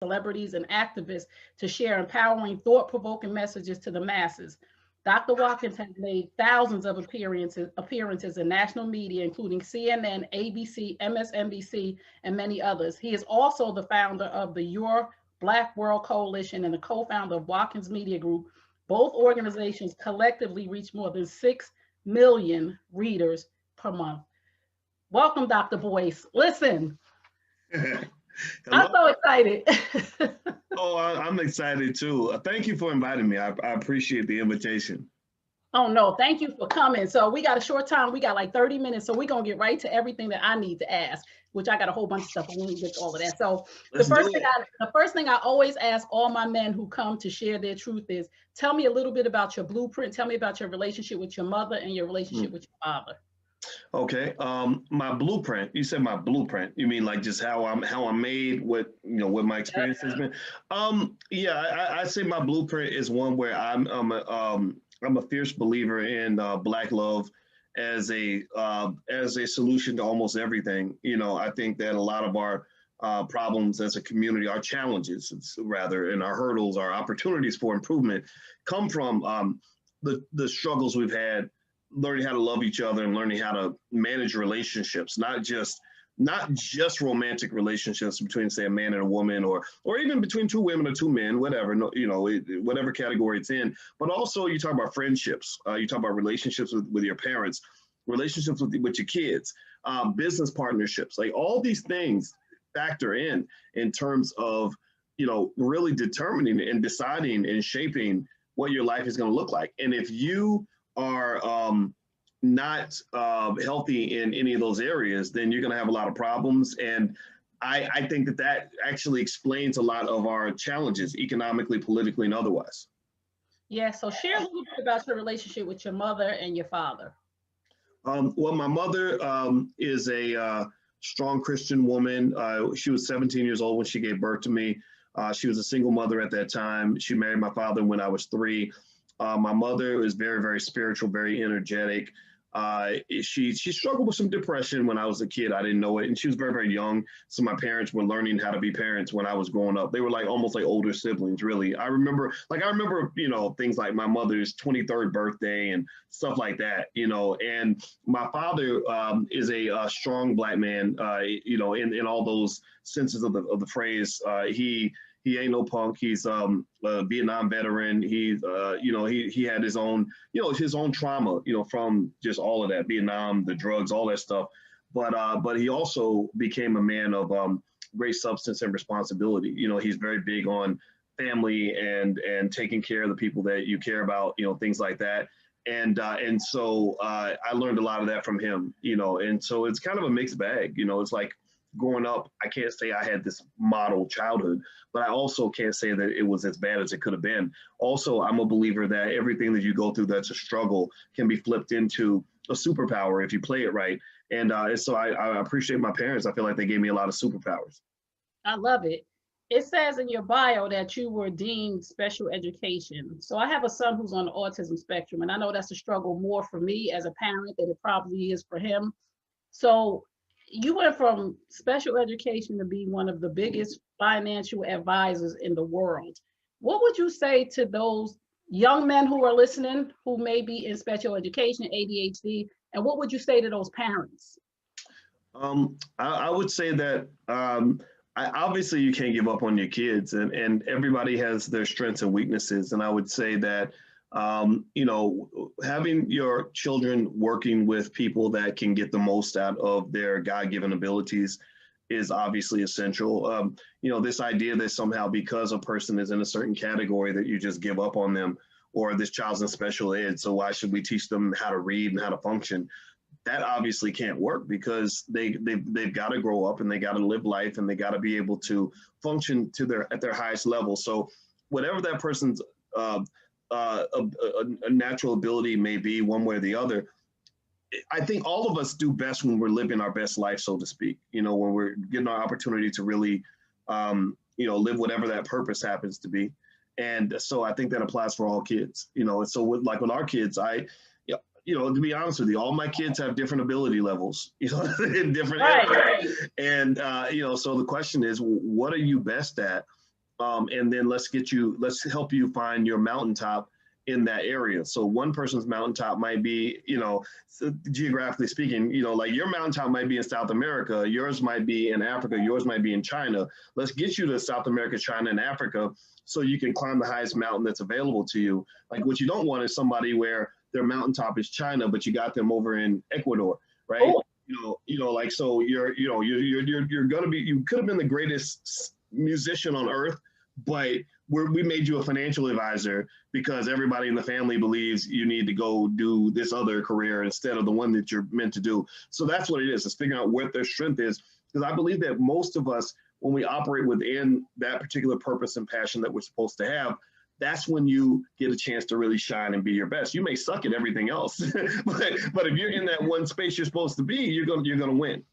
celebrities, and activists to share empowering, thought-provoking messages to the masses. Dr. Watkins has made thousands of appearances in national media, including CNN, ABC, MSNBC, and many others. He is also the founder of the Your Black World Coalition and the co-founder of Watkins Media Group. Both organizations collectively reach more than 6 million readers per month. Welcome, Dr. Boyce. Listen, I'm so excited. Oh, I'm excited too. Thank you for inviting me. I appreciate the invitation. Oh, no, thank you for coming. So we got a short time. We got like 30 minutes. So we're going to get right to everything that I need to ask, which I got a whole bunch of stuff. I want to get to all of that. So the first thing I always ask all my men who come to share their truth is, tell me a little bit about your blueprint. Tell me about your relationship with your mother and your relationship with your father. Okay. My blueprint. You said my blueprint. You mean like just how I'm made, what my experience has been. Yeah, I say my blueprint is one where I'm a fierce believer in Black love as a solution to almost everything. I think that a lot of our problems as a community, our challenges rather, and our hurdles, our opportunities for improvement come from the struggles we've had learning how to love each other and learning how to manage relationships, not just romantic relationships between, say, a man and a woman, or even between two women or two men, whatever, whatever category it's in. But also you talk about friendships, you talk about relationships with your parents, relationships with your kids, business partnerships, like all these things factor in terms of, really determining and deciding and shaping what your life is going to look like. And if you are not healthy in any of those areas, then you're going to have a lot of problems. And I think that actually explains a lot of our challenges economically, politically, and otherwise. Yeah, so share a little bit about your relationship with your mother and your father. Well, my mother is a strong Christian woman. She was 17 years old when she gave birth to me. She was a single mother at that time. She married my father when I was 3. My mother was very, very spiritual, very energetic. She struggled with some depression when I was a kid. I didn't know it. And she was very, very young. So my parents were learning how to be parents when I was growing up. They were like almost like older siblings, really. I remember, things like my mother's 23rd birthday and stuff like that, and my father is a strong Black man, in all those senses of the phrase. He ain't no punk. He's a Vietnam veteran. He's he had his own trauma, from just all of that, Vietnam, the drugs, all that stuff. But he also became a man of great substance and responsibility. He's very big on family and taking care of the people that you care about, things like that. And so I learned a lot of that from him, and so it's kind of a mixed bag. It's like, growing up, I can't say I had this model childhood, but I also can't say that it was as bad as it could have been. Also, I'm a believer that everything that you go through that's a struggle can be flipped into a superpower if you play it right. And so I appreciate my parents. I feel like they gave me a lot of superpowers. I love it. It says in your bio that you were deemed special education. So I have a son who's on the autism spectrum, and I know that's a struggle more for me as a parent than it probably is for him. So you went from special education to be one of the biggest financial advisors in the world. What would you say to those young men who are listening, who may be in special education, ADHD, and what would you say to those parents? I would say that obviously you can't give up on your kids, and everybody has their strengths and weaknesses. And I would say that having your children working with people that can get the most out of their God-given abilities is obviously essential. This idea that somehow because a person is in a certain category that you just give up on them, or this child's in special ed, so why should we teach them how to read and how to function? That obviously can't work, because they've got to grow up and they got to live life and they got to be able to function at their highest level. So whatever that person's a natural ability may be, one way or the other, I think all of us do best when we're living our best life, so to speak, when we're getting our opportunity to really, live whatever that purpose happens to be. And so I think that applies for all kids, and so with our kids, to be honest with you, all my kids have different ability levels, in different areas. And, so the question is, what are you best at? and then let's help you find your mountaintop in that area. So one person's mountaintop might be, geographically speaking, like your mountaintop might be in South America, yours might be in Africa, yours might be in China. Let's get you to South America, China, and Africa so you can climb the highest mountain that's available to you. Like what you don't want is somebody where their mountaintop is China, but you got them over in Ecuador, right? Oh. Like, so you're gonna be, you could have been the greatest musician on earth, but we made you a financial advisor because everybody in the family believes you need to go do this other career instead of the one that you're meant to do. So that's what it is. It's figuring out what their strength is. Because I believe that most of us, when we operate within that particular purpose and passion that we're supposed to have, that's when you get a chance to really shine and be your best. You may suck at everything else, but if you're in that one space you're supposed to be, you're gonna win.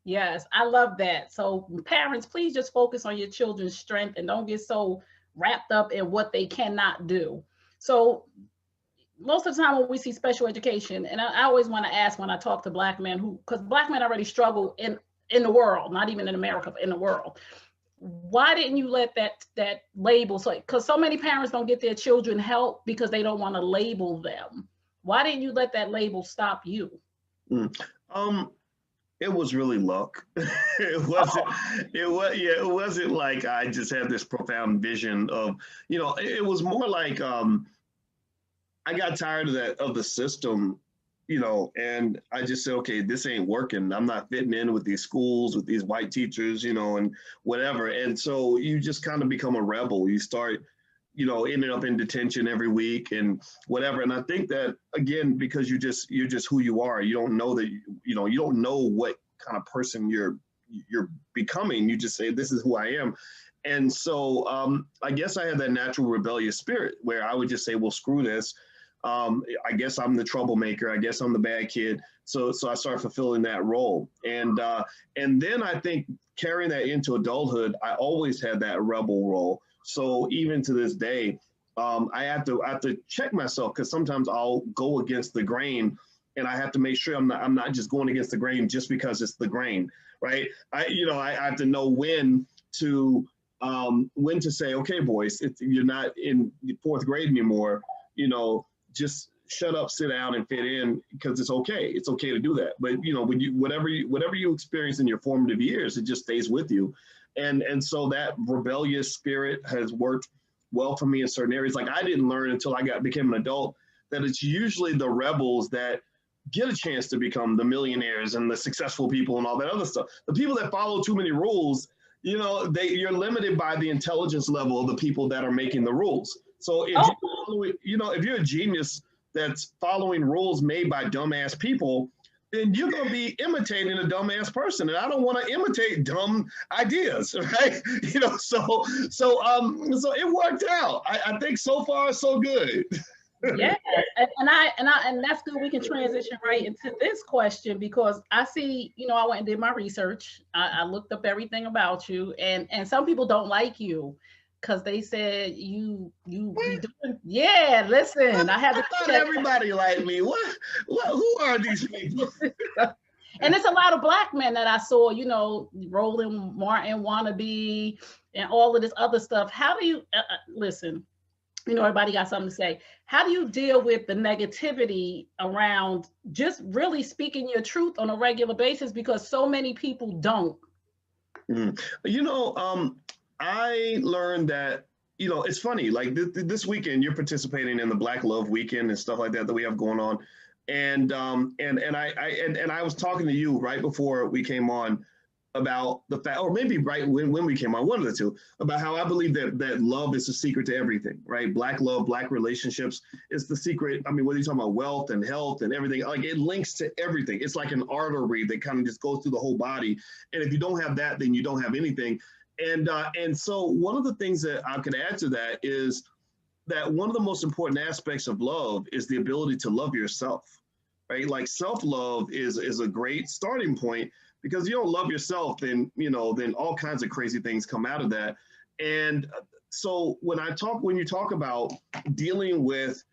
Yes, I love that. So parents, please just focus on your children's strength and don't get so wrapped up in what they cannot do. So most of the time when we see special education, and I always want to ask when I talk to Black men because Black men already struggle in the world, not even in America, but in the world. Why didn't you let that label, because so many parents don't get their children help because they don't want to label them. Why didn't you let that label stop you? It was really luck. It wasn't like I just had this profound vision of, it was more like I got tired of the system, and I just said, okay, this ain't working. I'm not fitting in with these schools, with these white teachers, and whatever. And so you just kind of become a rebel. You start, ending up in detention every week and whatever. And I think that, again, because you're just who you are, you don't know that, you don't know what kind of person you're becoming. You just say, this is who I am. And so I guess I had that natural rebellious spirit where I would just say, well, screw this. I guess I'm the troublemaker. I guess I'm the bad kid. So I started fulfilling that role. And then I think carrying that into adulthood, I always had that rebel role. So even to this day, I have to check myself because sometimes I'll go against the grain, and I have to make sure I'm not just going against the grain just because it's the grain, right? I have to know when to say, okay, Boyce, you're not in fourth grade anymore. Just shut up, sit down, and fit in because it's okay. It's okay to do that. But whatever you experience in your formative years, it just stays with you. And so that rebellious spirit has worked well for me in certain areas. Like I didn't learn until I became an adult that it's usually the rebels that get a chance to become the millionaires and the successful people and all that other stuff. The people that follow too many rules, you're limited by the intelligence level of the people that are making the rules. So if you're a genius that's following rules made by dumbass people, then you're going to be imitating a dumbass person. And I don't want to imitate dumb ideas, right? So it worked out. I think so far, so good. Yeah, and that's good. We can transition right into this question because I see, I went and did my research. I looked up everything about you, and some people don't like you because they said you be doing. Yeah, listen, I thought everybody liked me. What? Who are these people? And it's a lot of Black men that I saw, Roland Martin wannabe and all of this other stuff. How do you listen? Everybody got something to say. How do you deal with the negativity around just really speaking your truth on a regular basis because so many people don't? I learned that, it's funny, like this weekend, you're participating in the Black Love Weekend and stuff like that we have going on. And I was talking to you right before we came on about the fact, or maybe right when we came on, one of the two, about how I believe that love is the secret to everything, right? Black love, Black relationships is the secret. I mean, whether you're talking about wealth and health and everything, like it links to everything. It's like an artery that kind of just goes through the whole body. And if you don't have that, then you don't have anything. And so one of the things that I could add to that is that one of the most important aspects of love is the ability to love yourself, right? Like self-love is a great starting point. Because you don't love yourself, then all kinds of crazy things come out of that. And so when you talk about dealing with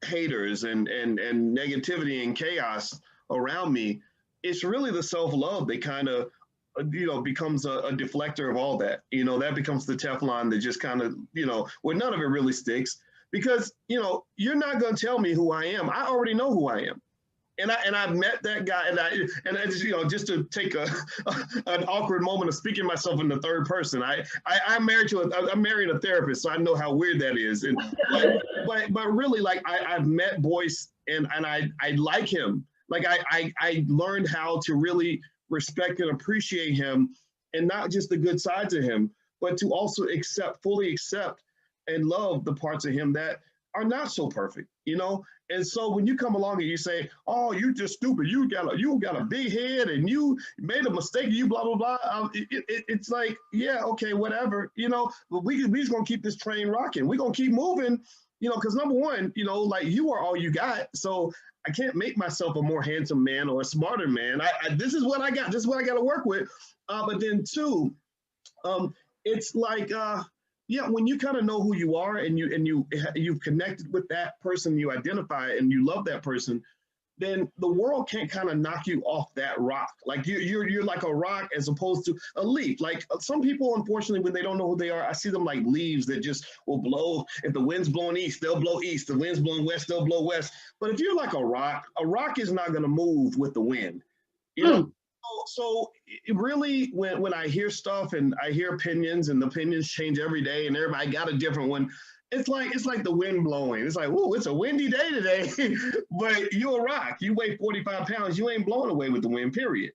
haters and negativity and chaos around me, it's really the self-love that kind of becomes a deflector of all that. That becomes the Teflon that just kind of, where none of it really sticks, because, you're not going to tell me who I am. I already know who I am. And I've met that guy, and I just to take an awkward moment of speaking myself in the third person. I'm married a therapist, so I know how weird that is. And but really, like, I've met Boyce, and I like him. Like, I learned how to really respect and appreciate him, and not just the good sides of him, but to also fully accept and love the parts of him that are not so perfect, And so when you come along and you say, "Oh, you're just stupid. You got a big head, and you made a mistake. You blah blah blah." It's like, yeah, okay, whatever, But we just gonna keep this train rocking. We're gonna keep moving, because number one, like, you are all you got. So I can't make myself a more handsome man or a smarter man. This is what I got. This is what I got to work with. But then two, it's like, yeah, when you kind of know who you are, and you've connected with that person, you identify and you love that person, then the world can't kind of knock you off that rock. Like, you're like a rock as opposed to a leaf. Like, some people, unfortunately, when they don't know who they are, I see them like leaves that just will blow. If the wind's blowing east, they'll blow east. The wind's blowing west, they'll blow west. But if you're like a rock is not going to move with the wind. So it really, when I hear stuff and I hear opinions, and the opinions change every day, and everybody got a different one, it's like the wind blowing. It's like, whoa, it's a windy day today, but you're a rock. You weigh 45 pounds. You ain't blowing away with the wind, period.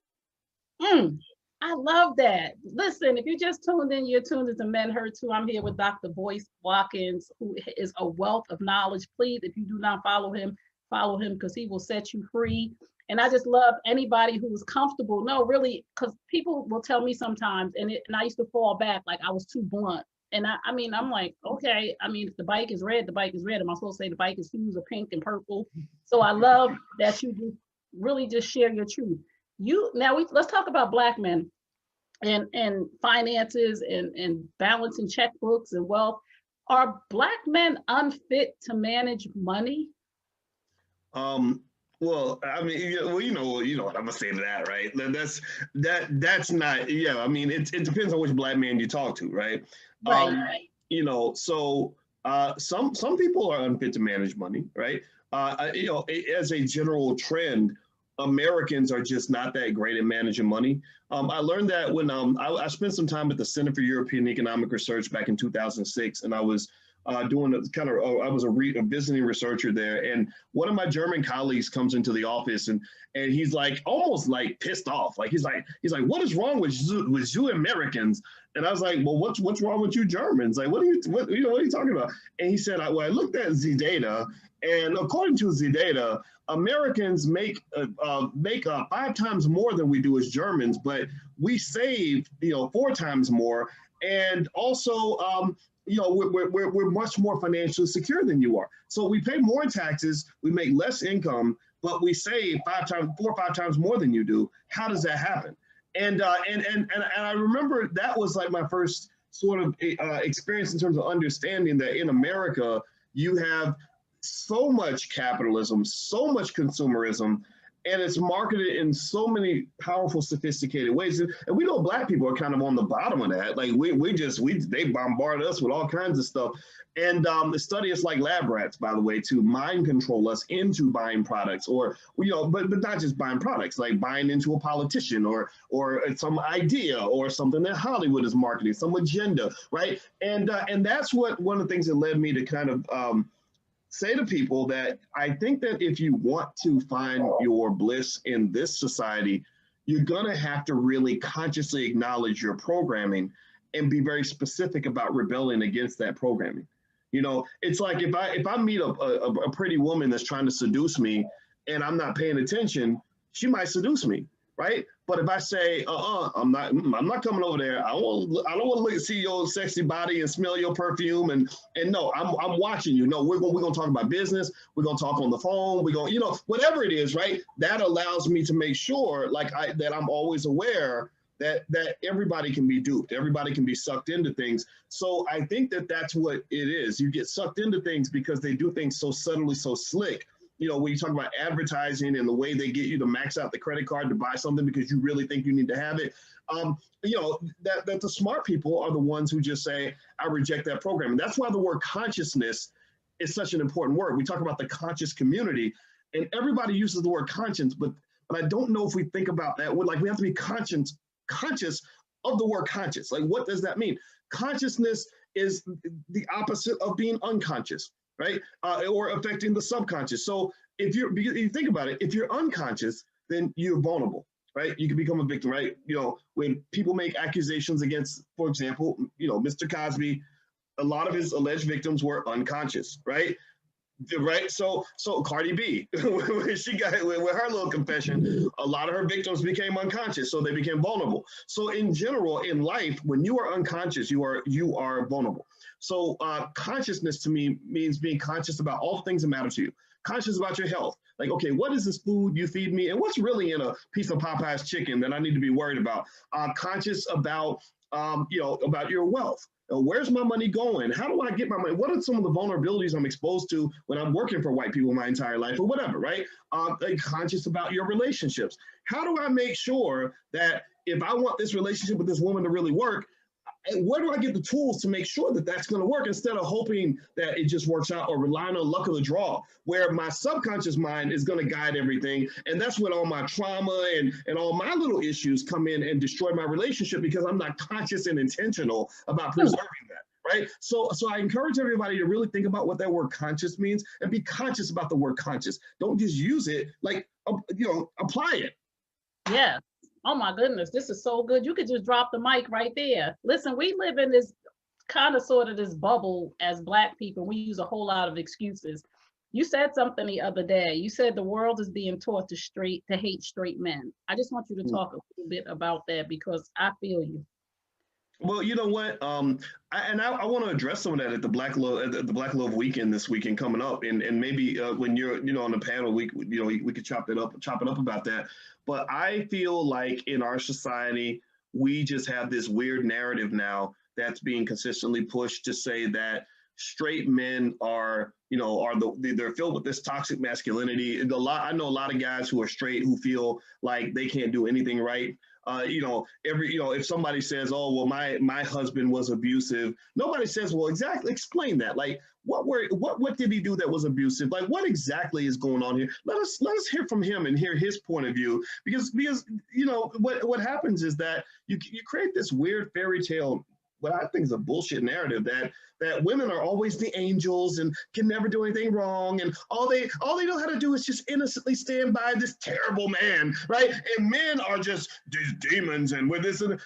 I love that. Listen, if you just tuned in, you're tuned into Men Heard Too. I'm here with Dr. Boyce Watkins, who is a wealth of knowledge. Please, if you do not follow him because he will set you free. And I just love anybody who's comfortable. No, really, because people will tell me sometimes, and I used to fall back like I was too blunt. And I'm like, okay, if the bike is red, the bike is red. Am I supposed to say the bike is hues of pink and purple? So I love that you really just share your truth. Let's talk about Black men and finances and balancing checkbooks and wealth. Are Black men unfit to manage money? Well, you know what I'm gonna say to that, right? That's not, yeah. It depends on which Black man you talk to, right? Right. So some people are unfit to manage money, right? As a general trend, Americans are just not that great at managing money. I learned that when I spent some time at the Center for European Economic Research back in 2006, and I was I was a visiting researcher there, and one of my German colleagues comes into the office, and he's like almost like pissed off, like he's like, what is wrong with you Americans? And I was like, well, what's wrong with you Germans? Like, what are you talking about? And he said, I looked at the data, and according to the data, Americans make 5 times more than we do as Germans, but we save 4 times more, and also we're much more financially secure than you are. So we pay more in taxes, we make less income, but we save 4 or 5 times more than you do. How does that happen? And I remember that was like my first sort of experience in terms of understanding that in America you have so much capitalism, so much consumerism, and it's marketed in so many powerful, sophisticated ways. And we know Black people are kind of on the bottom of that. Like they bombard us with all kinds of stuff. And the study is like lab rats, by the way, to mind control us into buying products, or but not just buying products, like buying into a politician or some idea or something that Hollywood is marketing, some agenda, right? And that's one of the things that led me to kind of say to people that I think that if you want to find your bliss in this society, you're gonna have to really consciously acknowledge your programming and be very specific about rebelling against that programming. It's like if I meet a pretty woman that's trying to seduce me and I'm not paying attention, she might seduce me, right? But if I say, I'm not coming over there. I don't want to see your sexy body and smell your perfume, and no, I'm watching you. No, we're gonna talk about business. We're gonna talk on the phone. We're gonna, whatever it is, right? That allows me to make sure, that I'm always aware that everybody can be duped. Everybody can be sucked into things. So I think that that's what it is. You get sucked into things because they do things so subtly, so slick, when you talk about advertising and the way they get you to max out the credit card to buy something because you really think you need to have it, that the smart people are the ones who just say, I reject that program. And that's why the word consciousness is such an important word. We talk about the conscious community, and everybody uses the word conscience, but I don't know if we think about that. We have to be conscious of the word conscious. Like, what does that mean? Consciousness is the opposite of being unconscious, right? Or affecting the subconscious. So if you think about it, if you're unconscious, then you're vulnerable, right? You can become a victim, right? When people make accusations against, for example, Mr. Cosby, a lot of his alleged victims were unconscious, right? Right. So Cardi B, when she got with her little confession, a lot of her victims became unconscious, so they became vulnerable. So in general, in life, when you are unconscious, you are vulnerable. So consciousness to me means being conscious about all things that matter to you. Conscious about your health. Like, okay, what is this food you feed me, and what's really in a piece of Popeye's chicken that I need to be worried about? Conscious about about your wealth. Where's my money going? How do I get my money? What are some of the vulnerabilities I'm exposed to when I'm working for white people my entire life or whatever, right? Conscious about your relationships. How do I make sure that if I want this relationship with this woman to really work, where do I get the tools to make sure that that's going to work instead of hoping that it just works out or relying on luck of the draw, where my subconscious mind is going to guide everything. And that's when all my trauma and all my little issues come in and destroy my relationship because I'm not conscious and intentional about preserving that, right? So I encourage everybody to really think about what that word conscious means and be conscious about the word conscious. Don't just use it, apply it. Yeah. Oh my goodness, this is so good. You could just drop the mic right there. Listen, we live in this sort of this bubble as Black people. We use a whole lot of excuses. You said something the other day. You said the world is being taught to hate straight men. I just want you to talk a little bit about that because I feel you. Well, you know what? I want to address some of that at the Black Love Weekend this weekend coming up, and maybe when you're on the panel, we could chop it up about that. But I feel like in our society, we just have this weird narrative now that's being consistently pushed to say that straight men are they're filled with this toxic masculinity. I know a lot of guys who are straight who feel like they can't do anything right. If somebody says, oh, well, my husband was abusive, nobody says, well, exactly, explain that. Like, what did he do that was abusive? Like, what exactly is going on here? Let us hear from him and hear his point of view, because what happens is that you create this weird fairy tale, what I think is a bullshit narrative that women are always the angels and can never do anything wrong, and all they know how to do is just innocently stand by this terrible man, right? And men are just these demons and with this and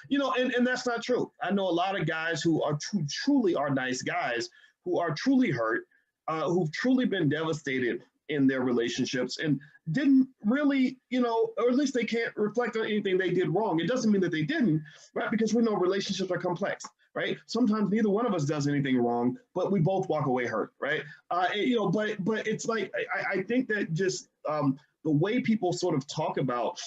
that's not true. I know a lot of guys who are truly are nice guys who are truly hurt, who've truly been devastated in their relationships and didn't really, or at least they can't reflect on anything they did wrong. It doesn't mean that they didn't, right? Because we know relationships are complex, right? Sometimes neither one of us does anything wrong, but we both walk away hurt, right? But it's like, I think that just the way people sort of talk about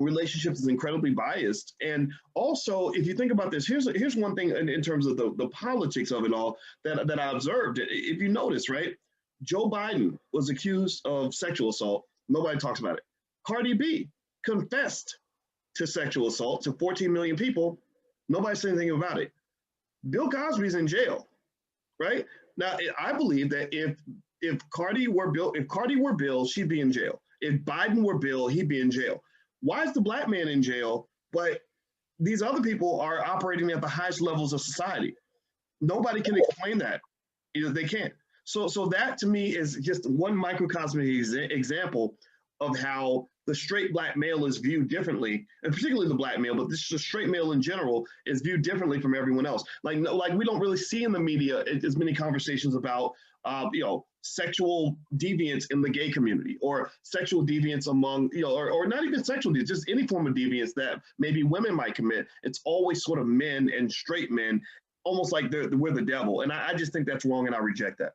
relationships is incredibly biased. And also, if you think about this, here's one thing in terms of the politics of it all that I observed. If you notice, right? Joe Biden was accused of sexual assault. Nobody talks about it. Cardi B confessed to sexual assault to 14 million people. Nobody said anything about it. Bill Cosby's in jail, right? Now, I believe that if Cardi were Bill, she'd be in jail. If Biden were Bill, he'd be in jail. Why is the Black man in jail, but these other people are operating at the highest levels of society? Nobody can explain that. They can't. So that to me is just one microcosmic example of how the straight Black male is viewed differently, and particularly the Black male, but this is straight male in general is viewed differently from everyone else. Like we don't really see in the media as many conversations about sexual deviance in the gay community, or sexual deviance among or not even sexual deviance, just any form of deviance that maybe women might commit. It's always sort of men and straight men, almost like we're the devil, and I just think that's wrong, and I reject that.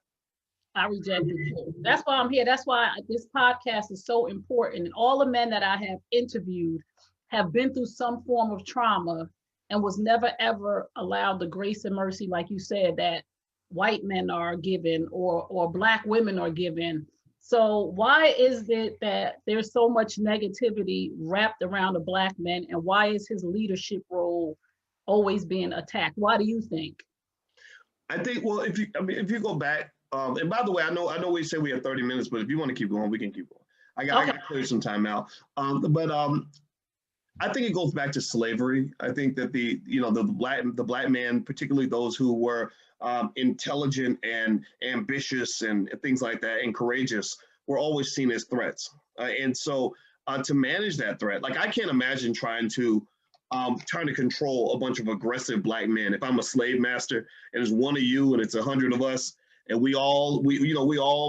I reject it too. That's why I'm here. That's why this podcast is so important. And all the men that I have interviewed have been through some form of trauma and was never, ever allowed the grace and mercy, like you said, that white men are given or Black women are given. So why is it that there's so much negativity wrapped around a Black man, and why is his leadership role always being attacked? Why do you think? I think, well, if you go back, and by the way, I know we say we have 30 minutes, but if you want to keep going, we can keep going. I Okay. got to clear some time out. But I think it goes back to slavery. I think that the black man, particularly those who were intelligent and ambitious and things like that, and courageous, were always seen as threats. And so to manage that threat, like I can't imagine trying to control a bunch of aggressive black men. If I'm a slave master and it's one of you and it's 100 of us, and we all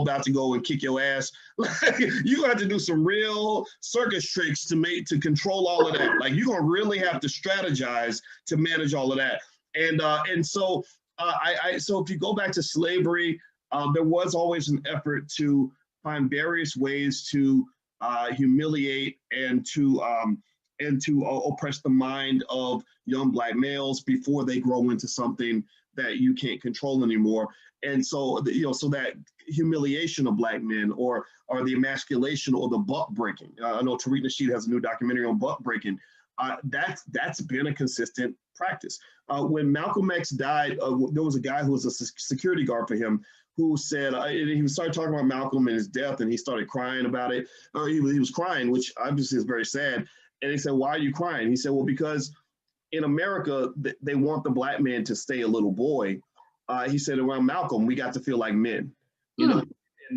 about to go and kick your ass. Like, you're gonna have to do some real circus tricks to control all of that. Like, you're gonna really have to strategize to manage all of that. So if you go back to slavery, there was always an effort to find various ways to humiliate and to oppress the mind of young black males before they grow into something that you can't control anymore. And so, so that humiliation of black men, or the emasculation or the buck breaking. I know Tariq Nasheed has a new documentary on buck breaking. That's been a consistent practice. When Malcolm X died, there was a guy who was a security guard for him who said, he started talking about Malcolm and his death, and he started crying about it. Or he was crying, which obviously is very sad. And he said, "Why are you crying?" He said, "Well, because in America, they want the black man to stay a little boy." He said, "Around Malcolm, we got to feel like men, you know."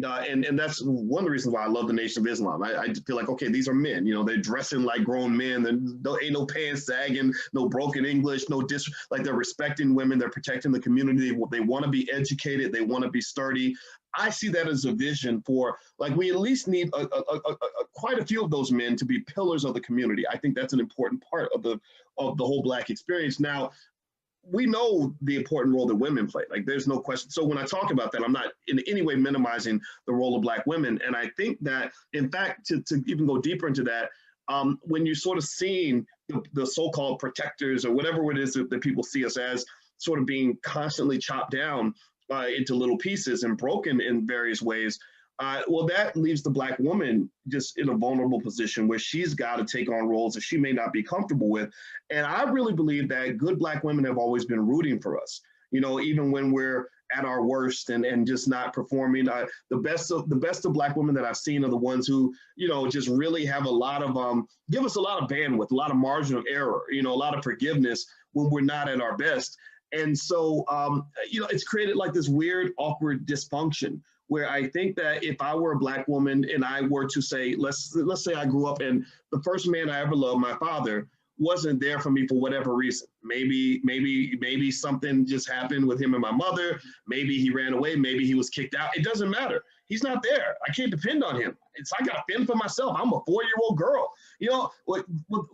And that's one of the reasons why I love the Nation of Islam. I feel like, okay, these are men. They're dressing like grown men. There ain't no pants sagging, no broken English, like they're respecting women. They're protecting the community. They want to be educated. They want to be sturdy. I see that as a vision for, like, we at least need quite a few of those men to be pillars of the community. I think that's an important part of the whole Black experience. Now, we know the important role that women play. Like, there's no question. So when I talk about that, I'm not in any way minimizing the role of Black women. And I think that, in fact, to even go deeper into that, when you're sort of seeing the so-called protectors, or whatever it is that people see us as, sort of being constantly chopped down into little pieces and broken in various ways, well, that leaves the Black woman just in a vulnerable position where she's got to take on roles that she may not be comfortable with. And I really believe that good Black women have always been rooting for us, even when we're at our worst and just not performing. The best of Black women that I've seen are the ones who, just really have a lot of, give us a lot of bandwidth, a lot of margin of error, a lot of forgiveness when we're not at our best. And so, it's created like this weird, awkward dysfunction where I think that if I were a Black woman and I were to say, let's say I grew up and the first man I ever loved, my father, wasn't there for me for whatever reason. Maybe something just happened with him and my mother. Maybe he ran away. Maybe he was kicked out. It doesn't matter. He's not there. I can't depend on him. I got to fend for myself. I'm a 4-year-old girl.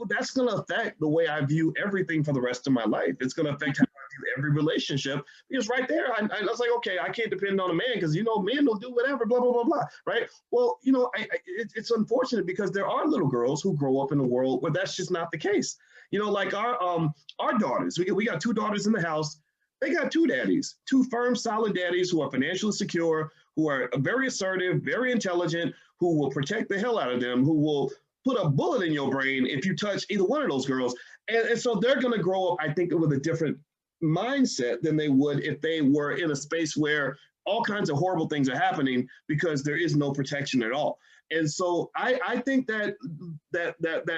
That's going to affect the way I view everything for the rest of my life. It's going to affect how I view every relationship. Because right there, I was like, okay, I can't depend on a man because, men will do whatever, blah, blah, blah, blah, right? Well, it's unfortunate because there are little girls who grow up in a world where that's just not the case. Like our daughters, we got 2 daughters in the house. They got 2 daddies, 2 firm, solid daddies who are financially secure, who are very assertive, very intelligent, who will protect the hell out of them, who will put a bullet in your brain if you touch either one of those girls. And so they're going to grow up, I think, with a different mindset than they would if they were in a space where all kinds of horrible things are happening because there is no protection at all. And so I think that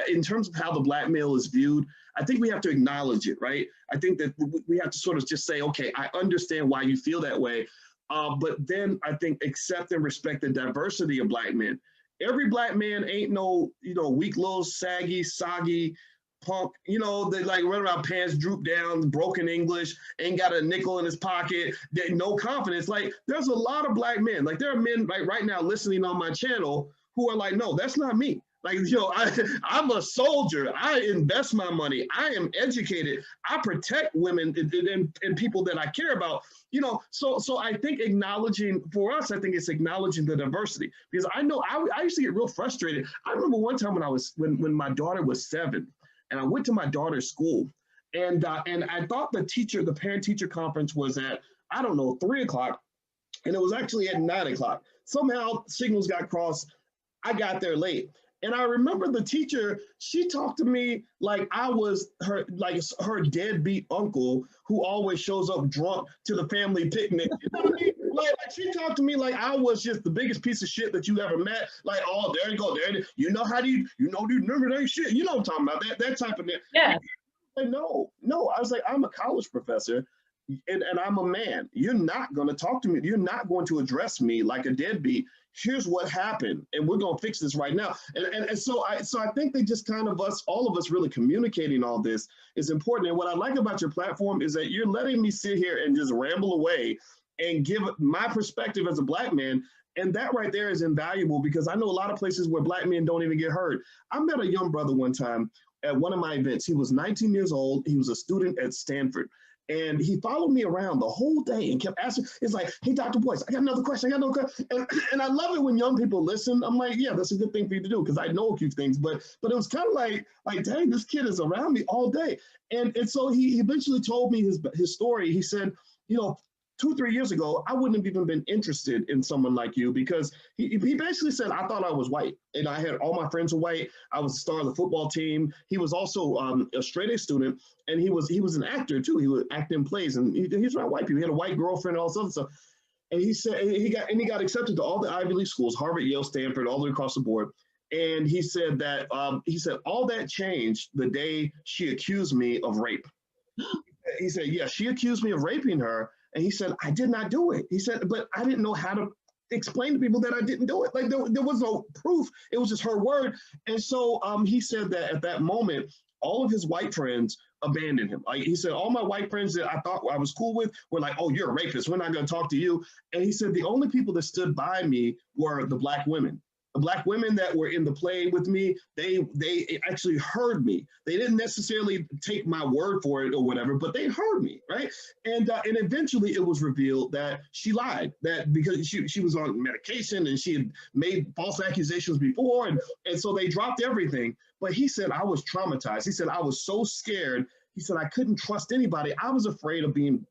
in terms of how the Black male is viewed, I think we have to acknowledge it, right? I think that we have to sort of just say, okay, I understand why you feel that way. But then I think accept and respect the diversity of Black men. Every Black man ain't no, weak little saggy, soggy punk, they like run around pants droop down, broken English, ain't got a nickel in his pocket, no confidence. Like, there's a lot of Black men. Like, there are men right now listening on my channel who are like, no, that's not me. Like, I'm a soldier. I invest my money. I am educated. I protect women and people that I care about. So I think for us, I think it's acknowledging the diversity, because I know I used to get real frustrated. I remember one time when my daughter was 7, and I went to my daughter's school, and I thought the parent-teacher conference was at, I don't know, 3 o'clock, and it was actually at 9 o'clock. somehow signals got crossed. I got there late. And I remember the teacher, she talked to me like I was her deadbeat uncle who always shows up drunk to the family picnic. You know what I mean? Like she talked to me like I was just the biggest piece of shit that you ever met. Like, oh, there you go, there. You know how do you remember that shit? You know what I'm talking about? That type of thing. Yeah. Like, no. I was like, I'm a college professor. And I'm a man. You're not going to talk to me. You're not going to address me like a deadbeat. Here's what happened, and we're going to fix this right now. And so I think they just kind of all of us really communicating all this is important. And what I like about your platform is that you're letting me sit here and just ramble away and give my perspective as a Black man. And that right there is invaluable because I know a lot of places where Black men don't even get heard. I met a young brother one time at one of my events. He was 19 years old. He was a student at Stanford. And he followed me around the whole day and kept asking. It's like, hey, Dr. Boyce, I got another question. And I love it when young people listen. I'm like, yeah, that's a good thing for you to do because I know a few things. But it was kind of like, dang, this kid is around me all day. And so he eventually told me his story. He said, 2-3 years ago, I wouldn't have even been interested in someone like you because he basically said, I thought I was white and I had all my friends were white. I was the star of the football team. He was also a straight A student and he was an actor too. He would act in plays and he's around white people. He had a white girlfriend and all this other stuff. And he said, he got accepted to all the Ivy League schools, Harvard, Yale, Stanford, all the way across the board. And he said that, all that changed the day she accused me of rape. He said, yeah, she accused me of raping her. And he said, I did not do it. He said, but I didn't know how to explain to people that I didn't do it. Like there was no proof. It was just her word. And so he said that at that moment, all of his white friends abandoned him. Like he said, all my white friends that I thought I was cool with were like, oh, you're a rapist. We're not going to talk to you. And he said, the only people that stood by me were the Black women. The Black women that were in the play with me, they actually heard me. They didn't necessarily take my word for it or whatever, but they heard me, right? And eventually it was revealed that she lied, that because she was on medication and she had made false accusations before, and so they dropped everything. But he said, I was traumatized. He said, I was so scared. He said, I couldn't trust anybody. I was afraid of being,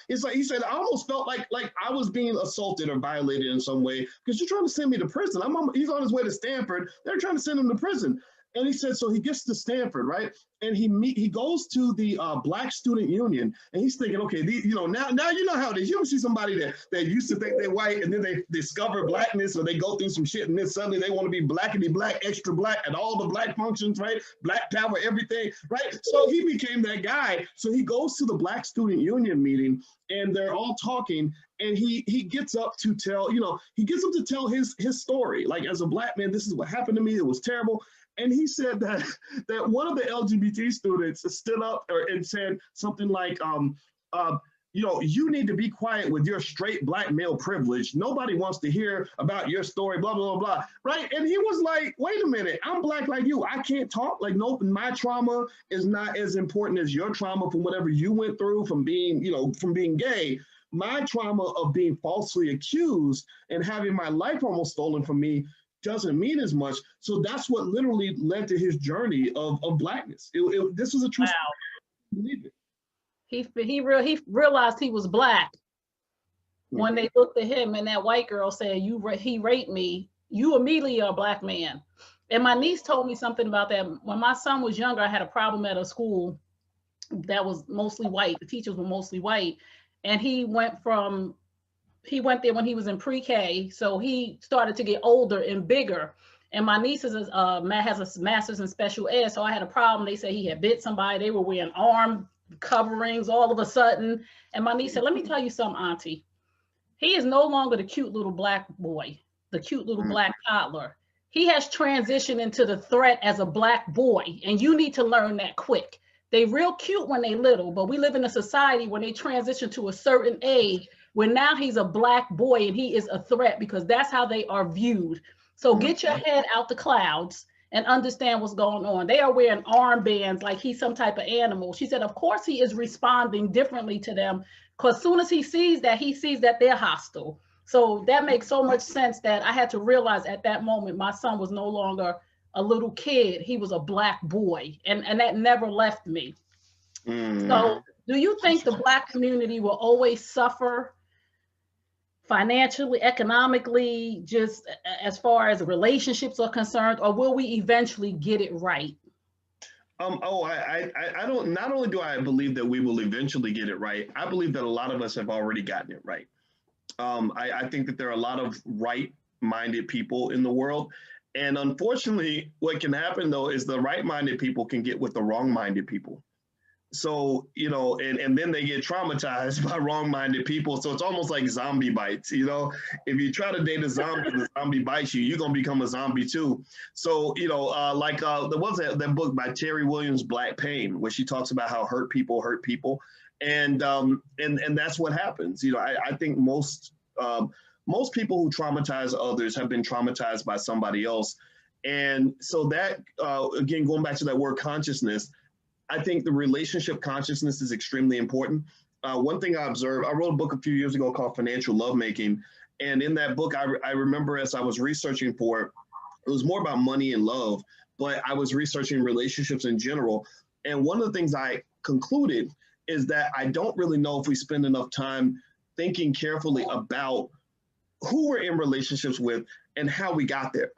it's like, he said, I almost felt like I was being assaulted or violated in some way because you're trying to send me to prison. He's on his way to Stanford. They're trying to send him to prison. And he said, so he gets to Stanford, right? And he goes to the Black Student Union, and he's thinking, okay, now you know how it is. You ever see somebody that used to think they're white, and then they discover Blackness, or they go through some shit, and then suddenly they want to be blackity black, extra black, at all the Black functions, right? Black power, everything, right? So he became that guy. So he goes to the Black Student Union meeting, and they're all talking, and he gets up to tell, his story. Like, as a Black man, this is what happened to me. It was terrible. And he said that one of the LGBT students stood up and said something like, you need to be quiet with your straight Black male privilege. Nobody wants to hear about your story, blah, blah, blah, blah, right? And he was like, wait a minute, I'm Black like you. I can't talk. Like, no, my trauma is not as important as your trauma from whatever you went through from being gay. My trauma of being falsely accused and having my life almost stolen from me doesn't mean as much. So that's what literally led to his journey of Blackness. This was a true story. He realized he was Black when they looked at him and that white girl said, he raped me. You immediately are a Black man. And my niece told me something about that. When my son was younger, I had a problem at a school that was mostly white. The teachers were mostly white. And he went there when he was in pre-K, so he started to get older and bigger. And my niece has a master's in special ed, so I had a problem. They said he had bit somebody. They were wearing arm coverings all of a sudden. And my niece said, let me tell you something, Auntie. He is no longer the cute little Black boy, the cute little Black toddler. He has transitioned into the threat as a Black boy, and you need to learn that quick. They real cute when they little, but we live in a society when they transition to a certain age where now he's a Black boy and he is a threat because that's how they are viewed. So get your head out the clouds and understand what's going on. They are wearing armbands like he's some type of animal. She said, of course he is responding differently to them because as soon as he sees that they're hostile. So that makes so much sense that I had to realize at that moment, my son was no longer a little kid. He was a Black boy, and that never left me. So do you think the Black community will always suffer financially, economically, just as far as relationships are concerned, or will we eventually get it right? I don't, not only do I believe that we will eventually get it right, I believe that a lot of us have already gotten it right. I think that there are a lot of right-minded people in the world. And unfortunately, what can happen though is the right-minded people can get with the wrong-minded people. So, and then they get traumatized by wrong-minded people. So it's almost like zombie bites. If you try to date a zombie and the zombie bites you, you're gonna become a zombie too. So, there was that book by Terry Williams, Black Pain, where she talks about how hurt people. And that's what happens. I think most people who traumatize others have been traumatized by somebody else. And so that, again, going back to that word consciousness, I think the relationship consciousness is extremely important. One thing I observed, I wrote a book a few years ago called Financial Lovemaking. And in that book, I remember as I was researching for it, it was more about money and love, but I was researching relationships in general. And one of the things I concluded is that I don't really know if we spend enough time thinking carefully about who we're in relationships with and how we got there.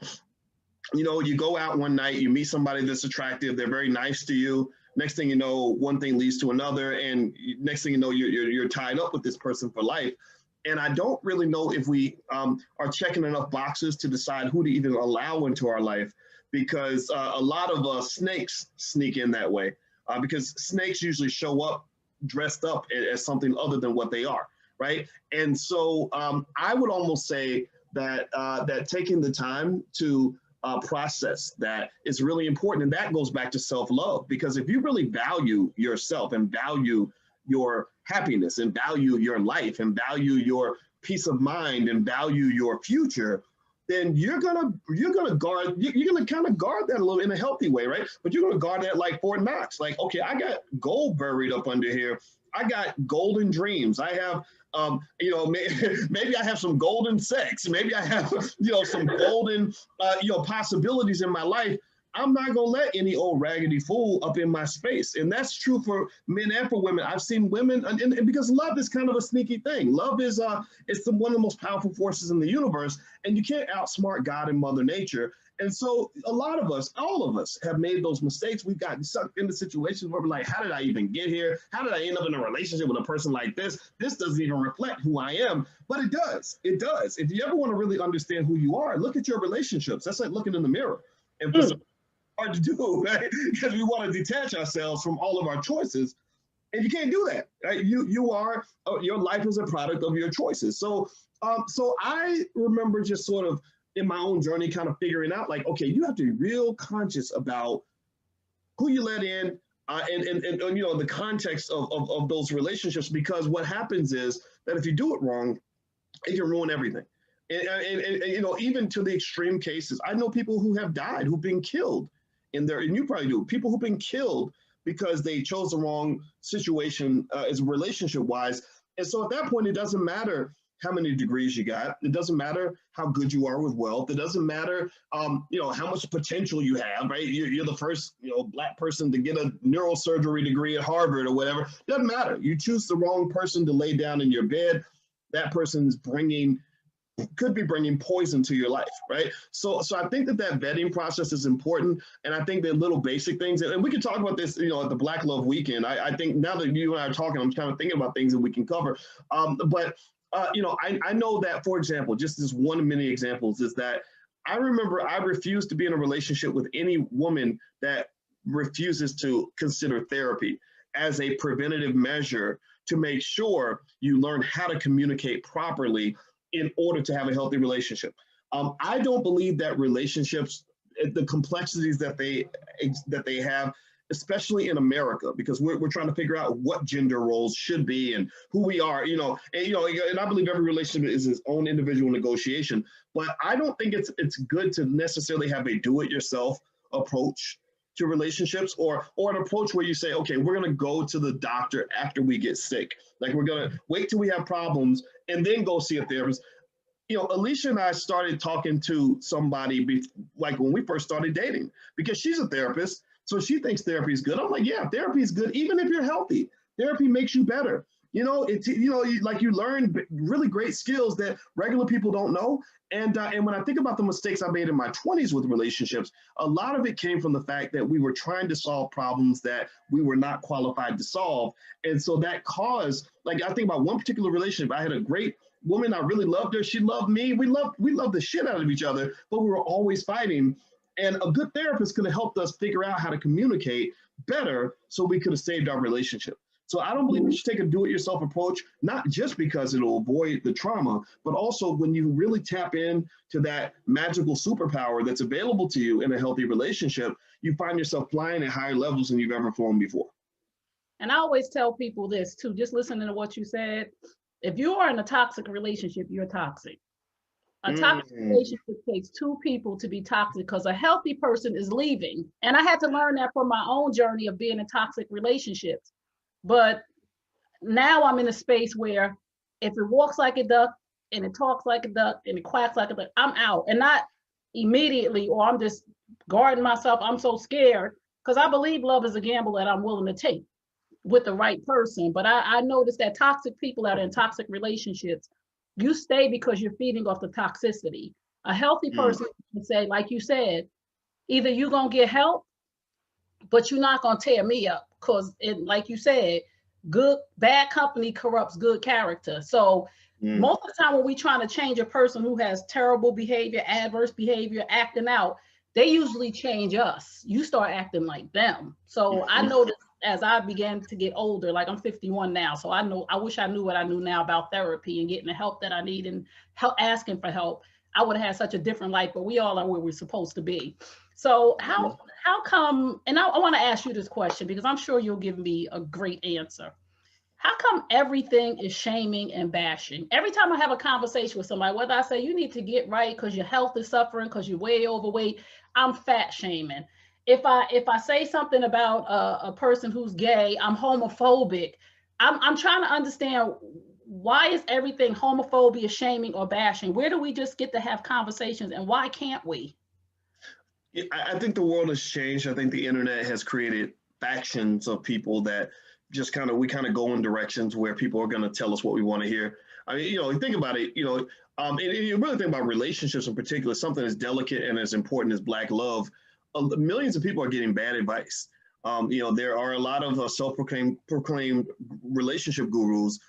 You go out one night, you meet somebody that's attractive, they're very nice to you. Next thing you know, one thing leads to another, and next thing you know, you're tied up with this person for life. And I don't really know if we are checking enough boxes to decide who to even allow into our life, because a lot of snakes sneak in that way, because snakes usually show up dressed up as something other than what they are, right? And so I would almost say that taking the time to process that is really important. And that goes back to self-love, because if you really value yourself and value your happiness and value your life and value your peace of mind and value your future, then you're gonna guard, you're gonna kind of guard that a little in a healthy way, right? But you're gonna guard that like Fort Knox. Like, okay, I got gold buried up under here. I got golden dreams. I have maybe I have some golden sex. Maybe I have, some golden, possibilities in my life. I'm not gonna let any old raggedy fool up in my space. And that's true for men and for women. I've seen women, and because love is kind of a sneaky thing. Love is one of the most powerful forces in the universe, and you can't outsmart God and Mother Nature. And so a lot of us, all of us, have made those mistakes. We've gotten sucked into situations where we're like, how did I even get here? How did I end up in a relationship with a person like this? This doesn't even reflect who I am. But it does. It does. If you ever want to really understand who you are, look at your relationships. That's like looking in the mirror. And for some, hard to do, right? Because we want to detach ourselves from all of our choices. And you can't do that, right? Your life is a product of your choices. So I remember just sort of in my own journey, kind of figuring out like, okay, you have to be real conscious about who you let in and the context of those relationships, because what happens is that if you do it wrong, it can ruin everything. And even to the extreme cases, I know people who have died, who've been killed and you probably do, people who've been killed because they chose the wrong situation as relationship wise. And so at that point, it doesn't matter how many degrees you got. It doesn't matter how good you are with wealth. It doesn't matter, how much potential you have, right? You're the first, Black person to get a neurosurgery degree at Harvard or whatever. It doesn't matter. You choose the wrong person to lay down in your bed. That person's could be bringing poison to your life, right? So I think that vetting process is important. And I think that little basic things, and we can talk about this, at the Black Love Weekend. I think now that you and I are talking, I'm kind of thinking about things that we can cover. I know that, for example, just as one of many examples is that I remember I refused to be in a relationship with any woman that refuses to consider therapy as a preventative measure to make sure you learn how to communicate properly in order to have a healthy relationship. I don't believe that relationships, the complexities that they have, especially in America, because we're trying to figure out what gender roles should be and who we are, and I believe every relationship is its own individual negotiation, but I don't think it's good to necessarily have a do-it-yourself approach to relationships, or an approach where you say, okay, we're going to go to the doctor after we get sick. Like, we're going to wait till we have problems and then go see a therapist. Alicia and I started talking to somebody like when we first started dating, because she's a therapist. So she thinks therapy is good. I'm like, yeah, therapy is good. Even if you're healthy, therapy makes you better. Like you learn really great skills that regular people don't know. And when I think about the mistakes I made in my 20s with relationships, a lot of it came from the fact that we were trying to solve problems that we were not qualified to solve. And so that caused, like, I think about one particular relationship. I had a great woman. I really loved her. She loved me. We loved the shit out of each other, but we were always fighting. And a good therapist could have helped us figure out how to communicate better so we could have saved our relationship. So I don't believe we should take a do-it-yourself approach, not just because it'll avoid the trauma, but also when you really tap in to that magical superpower that's available to you in a healthy relationship, you find yourself flying at higher levels than you've ever flown before. And I always tell people this too, just listening to what you said. If you are in a toxic relationship, you're toxic. A toxic relationship takes two people to be toxic, because a healthy person is leaving. And I had to learn that from my own journey of being in toxic relationships. But now I'm in a space where if it walks like a duck and it talks like a duck and it quacks like a duck, I'm out. And not immediately, or I'm just guarding myself. I'm so scared, because I believe love is a gamble that I'm willing to take with the right person. But I noticed that toxic people that are in toxic relationships, you stay because you're feeding off the toxicity. A healthy person can say, like you said, either you're going to get help, but you're not going to tear me up, because like you said, bad company corrupts good character. So most of the time when we're trying to change a person who has terrible behavior, adverse behavior, acting out, they usually change us. You start acting like them. So I noticed as I began to get older, like I'm 51 now, so I wish I knew what I knew now about therapy and getting the help that I need and asking for help. I would have had such a different life, but we all are where we're supposed to be. So how come, and I want to ask you this question because I'm sure you'll give me a great answer. How come everything is shaming and bashing? Every time I have a conversation with somebody, whether I say you need to get right because your health is suffering, because you're way overweight, I'm fat shaming. If I say something about a person who's gay, I'm homophobic. I'm trying to understand, why is everything homophobia, shaming, or bashing? Where do we just get to have conversations, and why can't we? I think the world has changed. I think the internet has created factions of people that just we kind of go in directions where people are going to tell us what we want to hear. I mean, you think about it, and you really think about relationships in particular, something as delicate and as important as Black love. Millions of people are getting bad advice. There are a lot of self-proclaimed relationship gurus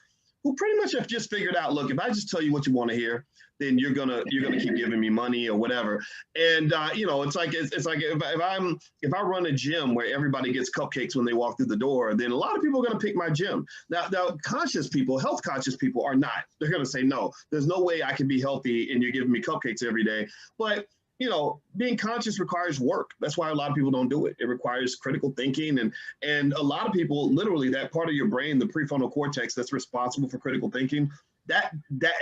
who pretty much have just figured out, look, if I just tell you what you want to hear, then you're gonna keep giving me money or whatever. And it's like if I run a gym where everybody gets cupcakes when they walk through the door, then a lot of people are gonna pick my gym. Now conscious people, health conscious people are not. They're gonna say, no, there's no way I can be healthy and you're giving me cupcakes every day. But being conscious requires work. That's why a lot of people don't do it. It requires critical thinking. And a lot of people, literally, that part of your brain, the prefrontal cortex that's responsible for critical thinking, that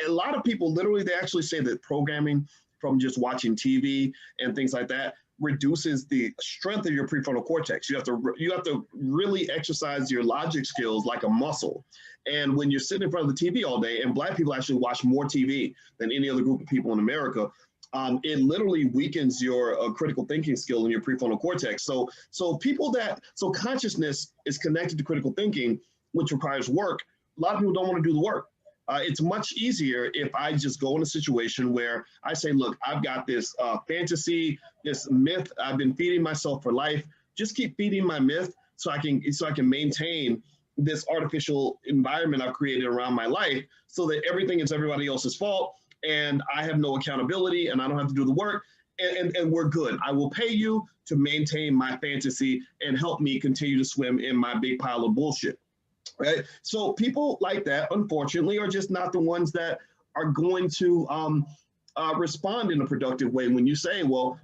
a lot of people, literally, they actually say that programming from just watching TV and things like that reduces the strength of your prefrontal cortex. You have to really exercise your logic skills like a muscle. And when you're sitting in front of the TV all day, and Black people actually watch more TV than any other group of people in America, it literally weakens your critical thinking skill in your prefrontal cortex. So consciousness is connected to critical thinking, which requires work. A lot of people don't want to do the work. It's much easier if I just go in a situation where I say, look, I've got this fantasy, this myth I've been feeding myself for life. Just keep feeding my myth so I can maintain this artificial environment I've created around my life, so that everything is everybody else's fault. And I have no accountability and I don't have to do the work, and we're good. I will pay you to maintain my fantasy and help me continue to swim in my big pile of bullshit, right? So people like that, unfortunately, are just not the ones that are going to respond in a productive way when you say, well,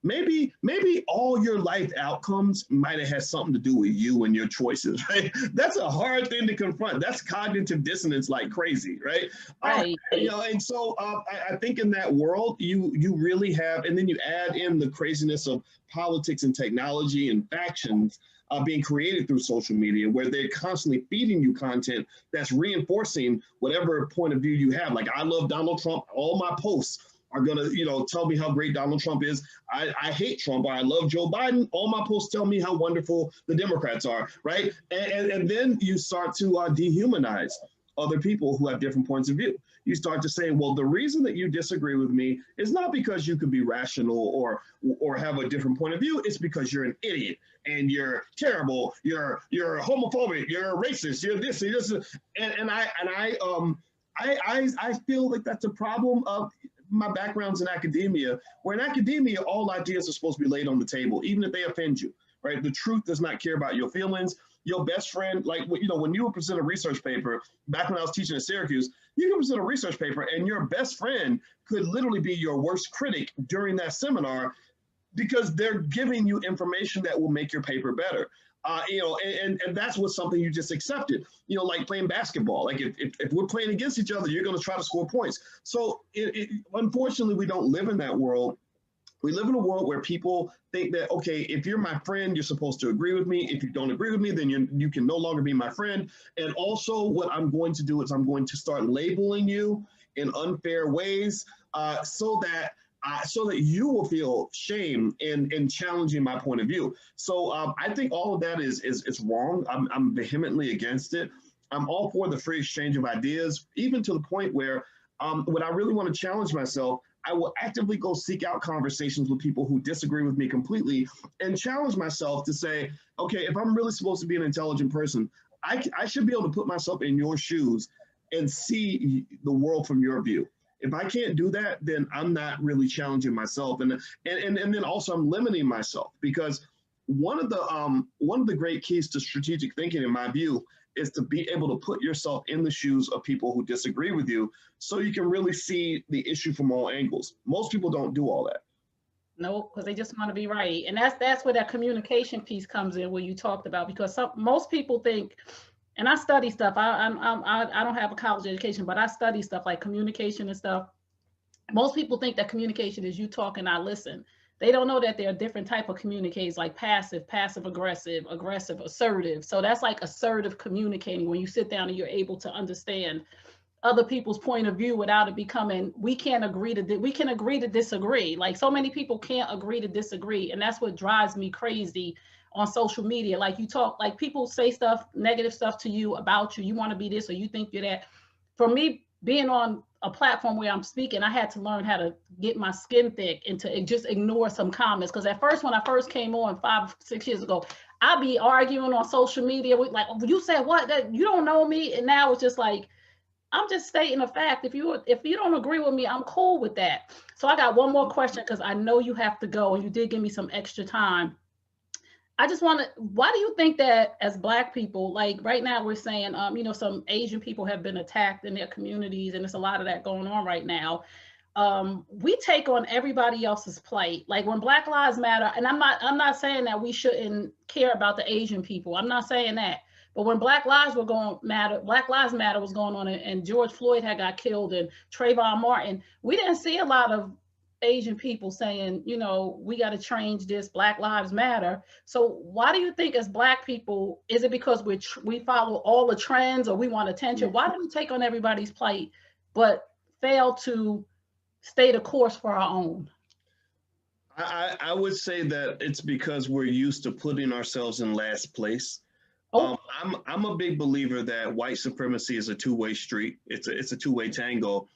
maybe all your life outcomes might have had something to do with you and your choices, right? That's a hard thing to confront. That's cognitive dissonance like crazy, right? Right. And so I think in that world, you really have, and then you add in the craziness of politics and technology and factions being created through social media, where they're constantly feeding you content that's reinforcing whatever point of view you have. Like, I love Donald Trump. All my posts are going to, tell me how great Donald Trump is. I hate Trump, or I love Joe Biden. All my posts tell me how wonderful the Democrats are, right? And then you start to dehumanize other people who have different points of view. You start to say, well, the reason that you disagree with me is not because you could be rational or have a different point of view. It's because you're an idiot and you're terrible. You're homophobic. You're racist. You're this. You're this. And I feel like that's a problem of my background's in academia, where in academia, all ideas are supposed to be laid on the table, even if they offend you, right? The truth does not care about your feelings. Your best friend, like, when you would present a research paper, back when I was teaching at Syracuse, you can present a research paper and your best friend could literally be your worst critic during that seminar because they're giving you information that will make your paper better. And that's what's something you just accepted, like playing basketball. Like if we're playing against each other, you're going to try to score points. So unfortunately, we don't live in that world. We live in a world where people think that, okay, if you're my friend, you're supposed to agree with me. If you don't agree with me, then you can no longer be my friend. And also what I'm going to do is I'm going to start labeling you in unfair ways so that you will feel shame in challenging my point of view. So I think all of that is wrong. I'm vehemently against it. I'm all for the free exchange of ideas, even to the point where when I really want to challenge myself, I will actively go seek out conversations with people who disagree with me completely and challenge myself to say, okay, if I'm really supposed to be an intelligent person, I should be able to put myself in your shoes and see the world from your view. If I can't do that, then I'm not really challenging myself. And then also I'm limiting myself, because one of the great keys to strategic thinking, in my view, is to be able to put yourself in the shoes of people who disagree with you so you can really see the issue from all angles. Most people don't do all that. No, because they just want to be right. And that's where that communication piece comes in, where you talked about, because most people think, and I study stuff. I don't have a college education, but I study stuff like communication and stuff. Most people think that communication is you talk and I listen. They don't know that there are different type of communicators, like passive aggressive, assertive. So that's like assertive communicating, when you sit down and you're able to understand other people's point of view without it becoming, we can agree to disagree. Like, so many people can't agree to disagree. And that's what drives me crazy on social media. Like, you talk, like, people say stuff, negative stuff to you about you. You want to be this, or you think you're that. For me, being on a platform where I'm speaking, I had to learn how to get my skin thick and to just ignore some comments. Because at first, when I first came on 5-6 years ago, I'd be arguing on social media with, like, you said what? That you don't know me. And now it's just like, I'm just stating a fact. If you don't agree with me, I'm cool with that. So I got one more question, because I know you have to go and you did give me some extra time. I just want to, why do you think that as Black people, like right now we're saying, some Asian people have been attacked in their communities, and there's a lot of that going on right now. We take on everybody else's plight. Like when Black Lives Matter, and I'm not saying that we shouldn't care about the Asian people. I'm not saying that. But when Black Lives Matter was going on, and George Floyd had got killed, and Trayvon Martin, we didn't see a lot of Asian people saying, we got to change this, Black Lives Matter. So why do you think as Black people, is it because we follow all the trends, or we want attention? Why do we take on everybody's plight but fail to stay the course for our own? I would say that it's because we're used to putting ourselves in last place. I'm a big believer that white supremacy is a two-way street. It's a two-way tango.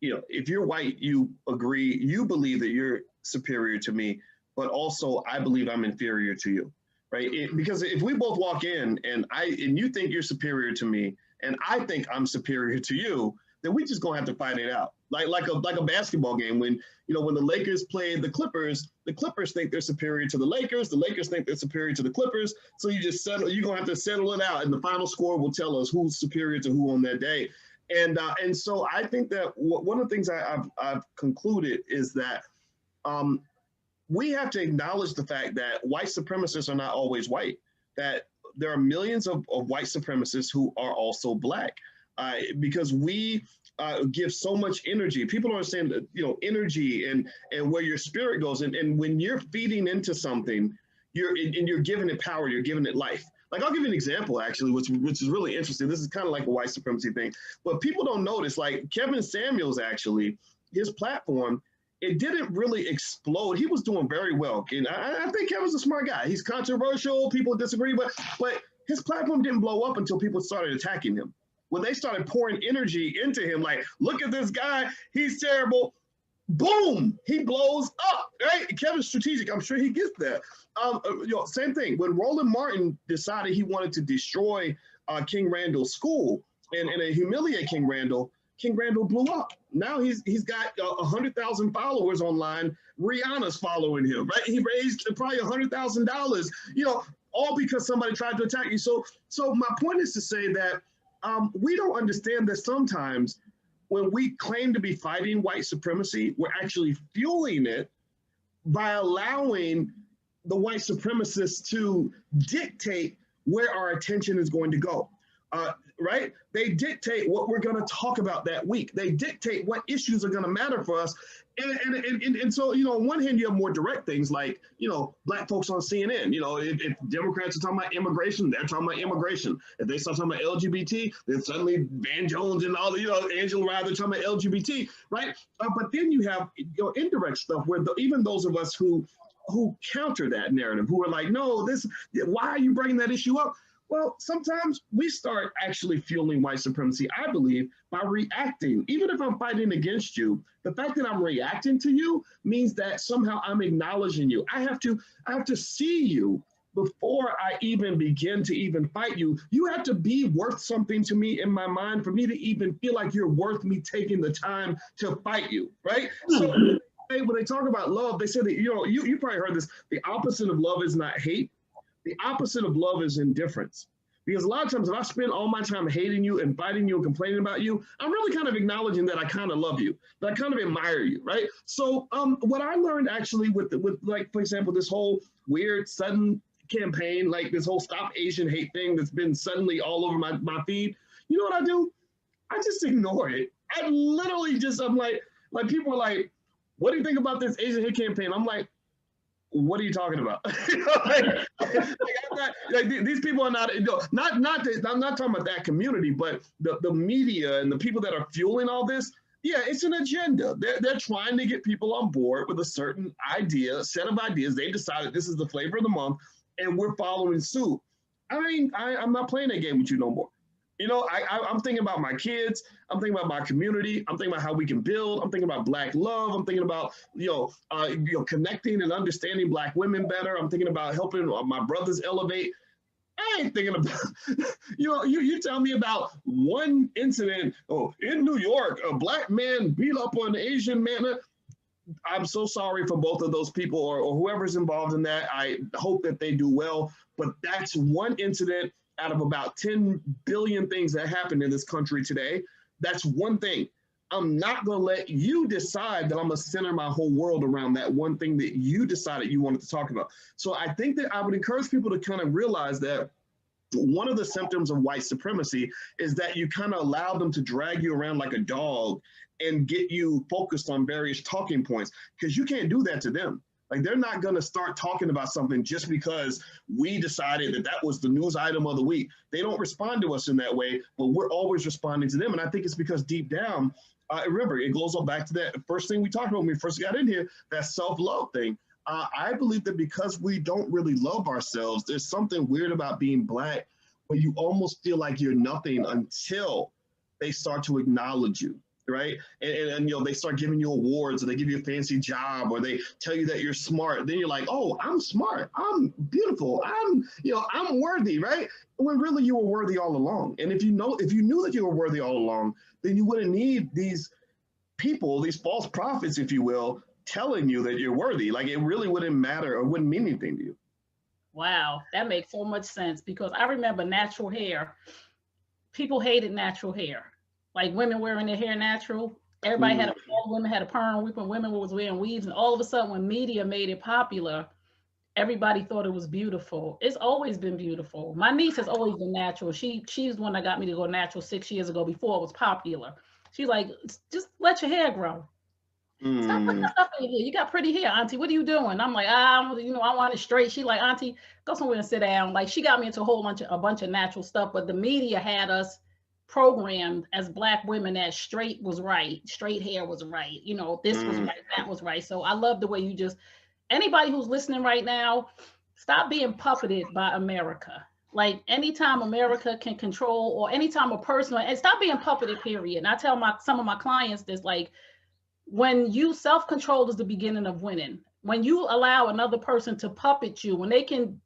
If you're white, you believe that you're superior to me, but also I believe I'm inferior to you, right? Because if we both walk in and you think you're superior to me, and I think I'm superior to you, then we just gonna have to fight it out. Like a basketball game, when the Lakers play the Clippers think they're superior to the Lakers think they're superior to the Clippers. So you're gonna have to settle it out, and the final score will tell us who's superior to who on that day. And so I think that one of the things I've concluded is that we have to acknowledge the fact that white supremacists are not always white, that there are millions of white supremacists who are also Black, because we give so much energy. People don't understand that, energy and where your spirit goes. And when you're feeding into something, you're giving it power, you're giving it life. Like, I'll give you an example, actually, which is really interesting. This is kind of like a white supremacy thing, but people don't notice, like Kevin Samuels actually his platform, it didn't really explode. He was doing very well. And I think Kevin's a smart guy. He's controversial. People disagree, but his platform didn't blow up until people started attacking him. When they started pouring energy into him, like, look at this guy, he's terrible. Boom, he blows up, right? Kevin's strategic. I'm sure he gets that. Same thing. When Roland Martin decided he wanted to destroy King Randall's school and humiliate King Randall blew up. Now he's got 100,000 followers online. Rihanna's following him, right? He raised probably $100,000, all because somebody tried to attack you. So my point is to say that we don't understand that sometimes when we claim to be fighting white supremacy, we're actually fueling it by allowing the white supremacists to dictate where our attention is going to go, right? They dictate what we're going to talk about that week. They dictate what issues are going to matter for us. And so, on one hand, you have more direct things like, Black folks on CNN. If Democrats are talking about immigration, they're talking about immigration. If they start talking about LGBT, then suddenly Van Jones and all, Angela Rather talking about LGBT, right? But then you have indirect stuff where even those of us who counter that narrative, who are like, no, why are you bringing that issue up? Well, sometimes we start actually fueling white supremacy, I believe, by reacting. Even if I'm fighting against you, the fact that I'm reacting to you means that somehow I'm acknowledging you. I have to see you before I even begin to even fight you. You have to be worth something to me in my mind for me to even feel like you're worth me taking the time to fight you, right? So when they talk about love, they say that, you probably heard this, the opposite of love is not hate. The opposite of love is indifference. Because a lot of times if I spend all my time hating you and fighting you and complaining about you, I'm really kind of acknowledging that I kind of love you, that I kind of admire you, right? So what I learned actually with like, for example, this whole weird sudden campaign, like this whole Stop Asian Hate thing that's been suddenly all over my feed, you know what I do? I just ignore it. I literally I'm like people are like, what do you think about this Asian hate campaign? I'm like, what are you talking about? These people are not I'm not talking about that community, but the media and the people that are fueling all this, yeah, it's an agenda. They're trying to get people on board with a certain set of ideas. They decided this is the flavor of the month, and we're following suit. I'm not playing that game with you no more. I'm thinking about my kids. I'm thinking about my community. I'm thinking about how we can build. I'm thinking about Black love. I'm thinking about, connecting and understanding Black women better. I'm thinking about helping my brothers elevate. I ain't thinking about, you tell me about one incident, in New York, a Black man beat up an Asian man. I'm so sorry for both of those people or whoever's involved in that. I hope that they do well, but that's one incident out of about 10 billion things that happen in this country today. That's one thing. I'm not going to let you decide that I'm going to center my whole world around that one thing that you decided you wanted to talk about. So I think that I would encourage people to kind of realize that one of the symptoms of white supremacy is that you kind of allow them to drag you around like a dog and get you focused on various talking points, because you can't do that to them. Like, they're not going to start talking about something just because we decided that was the news item of the week. They don't respond to us in that way, but we're always responding to them. And I think it's because deep down, remember, it goes all back to that first thing we talked about when we first got in here, that self-love thing. I believe that because we don't really love ourselves, there's something weird about being Black where you almost feel like you're nothing until they start to acknowledge you. Right. And they start giving you awards, or they give you a fancy job, or they tell you that you're smart. Then you're like, oh, I'm smart. I'm beautiful. I'm worthy. Right. When really you were worthy all along. And if you knew that you were worthy all along, then you wouldn't need these people, these false prophets, if you will, telling you that you're worthy. Like, it really wouldn't matter or wouldn't mean anything to you. Wow. That makes so much sense, because I remember natural hair. People hated natural hair. Like, women wearing their hair natural. Everybody had all women had a perm. Women was wearing weaves, and all of a sudden, when media made it popular, everybody thought it was beautiful. It's always been beautiful. My niece has always been natural. She's the one that got me to go natural 6 years ago, before it was popular. She's like, just let your hair grow. Stop putting that stuff in your hair. You got pretty hair, Auntie. What are you doing? I'm like, I want it straight. She like, Auntie, go somewhere and sit down. Like, she got me into a bunch of natural stuff, but the media had us programmed as Black women that straight was right, straight hair was right, you know, this was right, that was right. So I love the way you just, anybody who's listening right now, stop being puppeted by America. Like anytime America can control, or anytime a person, and stop being puppeted, period. And I tell some of my clients this, like, when you self-control is the beginning of winning. When you allow another person to puppet you, when they can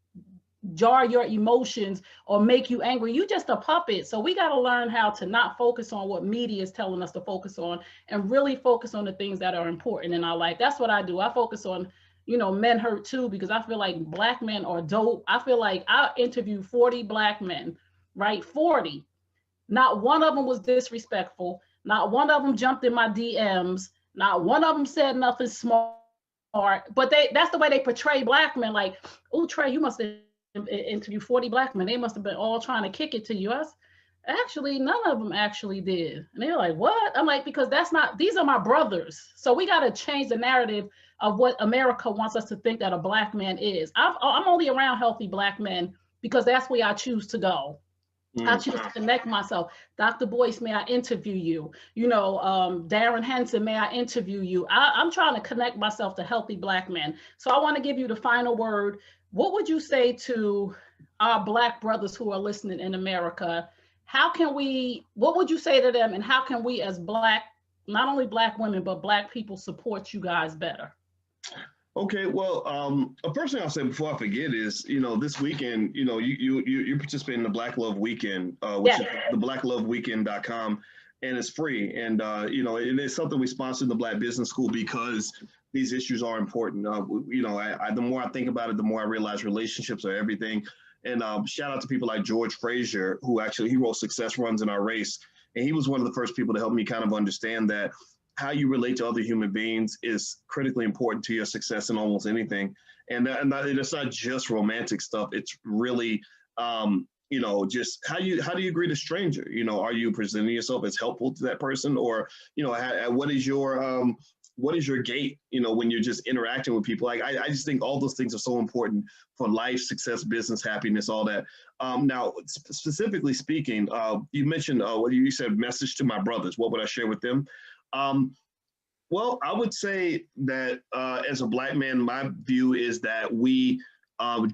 jar your emotions or make you angry, you just a puppet. So we got to learn how to not focus on what media is telling us to focus on, and really focus on the things that are important in our life. That's what I do. I focus on, you know, men hurt too, because I feel like Black men are dope. I feel like I interviewed 40 Black men, right? 40. Not one of them was disrespectful. Not one of them jumped in my DMs. Not one of them said nothing smart. But that's the way they portray Black men. Like, oh, Trey, you must have interviewed 40 Black men. They must have been all trying to kick it to you. Actually, none of them actually did. And they're like, what? I'm like, because that's not, these are my brothers. So we got to change the narrative of what America wants us to think that a Black man is. I'm only around healthy Black men because that's where I choose to go. I choose to connect myself. Dr. Boyce, may I interview you? You know, Darren Henson, may I interview you? I'm trying to connect myself to healthy Black men. So I want to give you the final word. What would you say to our Black brothers who are listening in America? What would you say to them, and how can we as Black, not only Black women, but Black people support you guys better? Okay, well, first thing I'll say before I forget is, you know, this weekend, you know, you participate in the Black Love Weekend, which is the blackloveweekend.com, and it's free. And, you know, it is something we sponsor in the Black Business School because these issues are important. You know, the more I think about it, the more I realize relationships are everything. And shout out to people like George Frazier, who actually, he wrote Success Runs in Our Race. And he was one of the first people to help me kind of understand that how you relate to other human beings is critically important to your success in almost anything. And it's not just romantic stuff. It's really, you know, just how do you greet a stranger? You know, are you presenting yourself as helpful to that person, or, you know, what is your gait, you know, when you're just interacting with people? Like, I just think all those things are so important for life, success, business, happiness, all that. Now, specifically speaking, you mentioned what you said, message to my brothers. What would I share with them? Well, I would say that as a Black man, my view is that we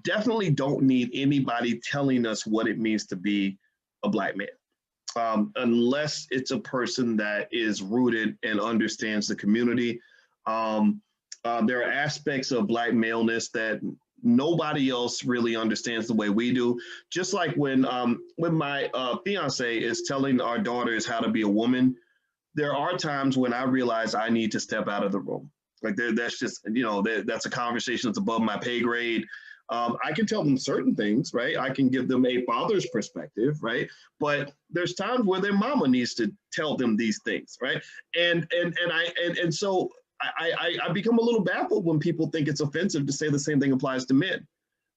definitely don't need anybody telling us what it means to be a Black man, unless it's a person that is rooted and understands the community. There are aspects of Black maleness that nobody else really understands the way we do. Just like when my fiance is telling our daughters how to be a woman, there are times when I realize I need to step out of the room. Like that's just, you know, that's a conversation that's above my pay grade. I can tell them certain things, right? I can give them a father's perspective, right? But there's times where their mama needs to tell them these things, right? And so I become a little baffled when people think it's offensive to say the same thing applies to men.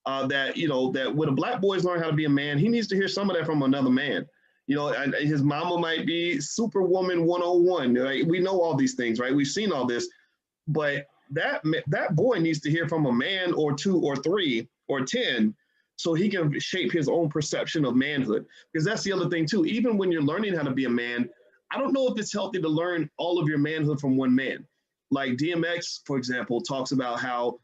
That, you know, that when a Black boy's learn how to be a man, he needs to hear some of that from another man. You know, and his mama might be Superwoman 101. Right? We know all these things, right? We've seen all this, but that boy needs to hear from a man or two or three or 10 so he can shape his own perception of manhood. Because that's the other thing too. Even when you're learning how to be a man, I don't know if it's healthy to learn all of your manhood from one man. Like DMX, for example, talks about how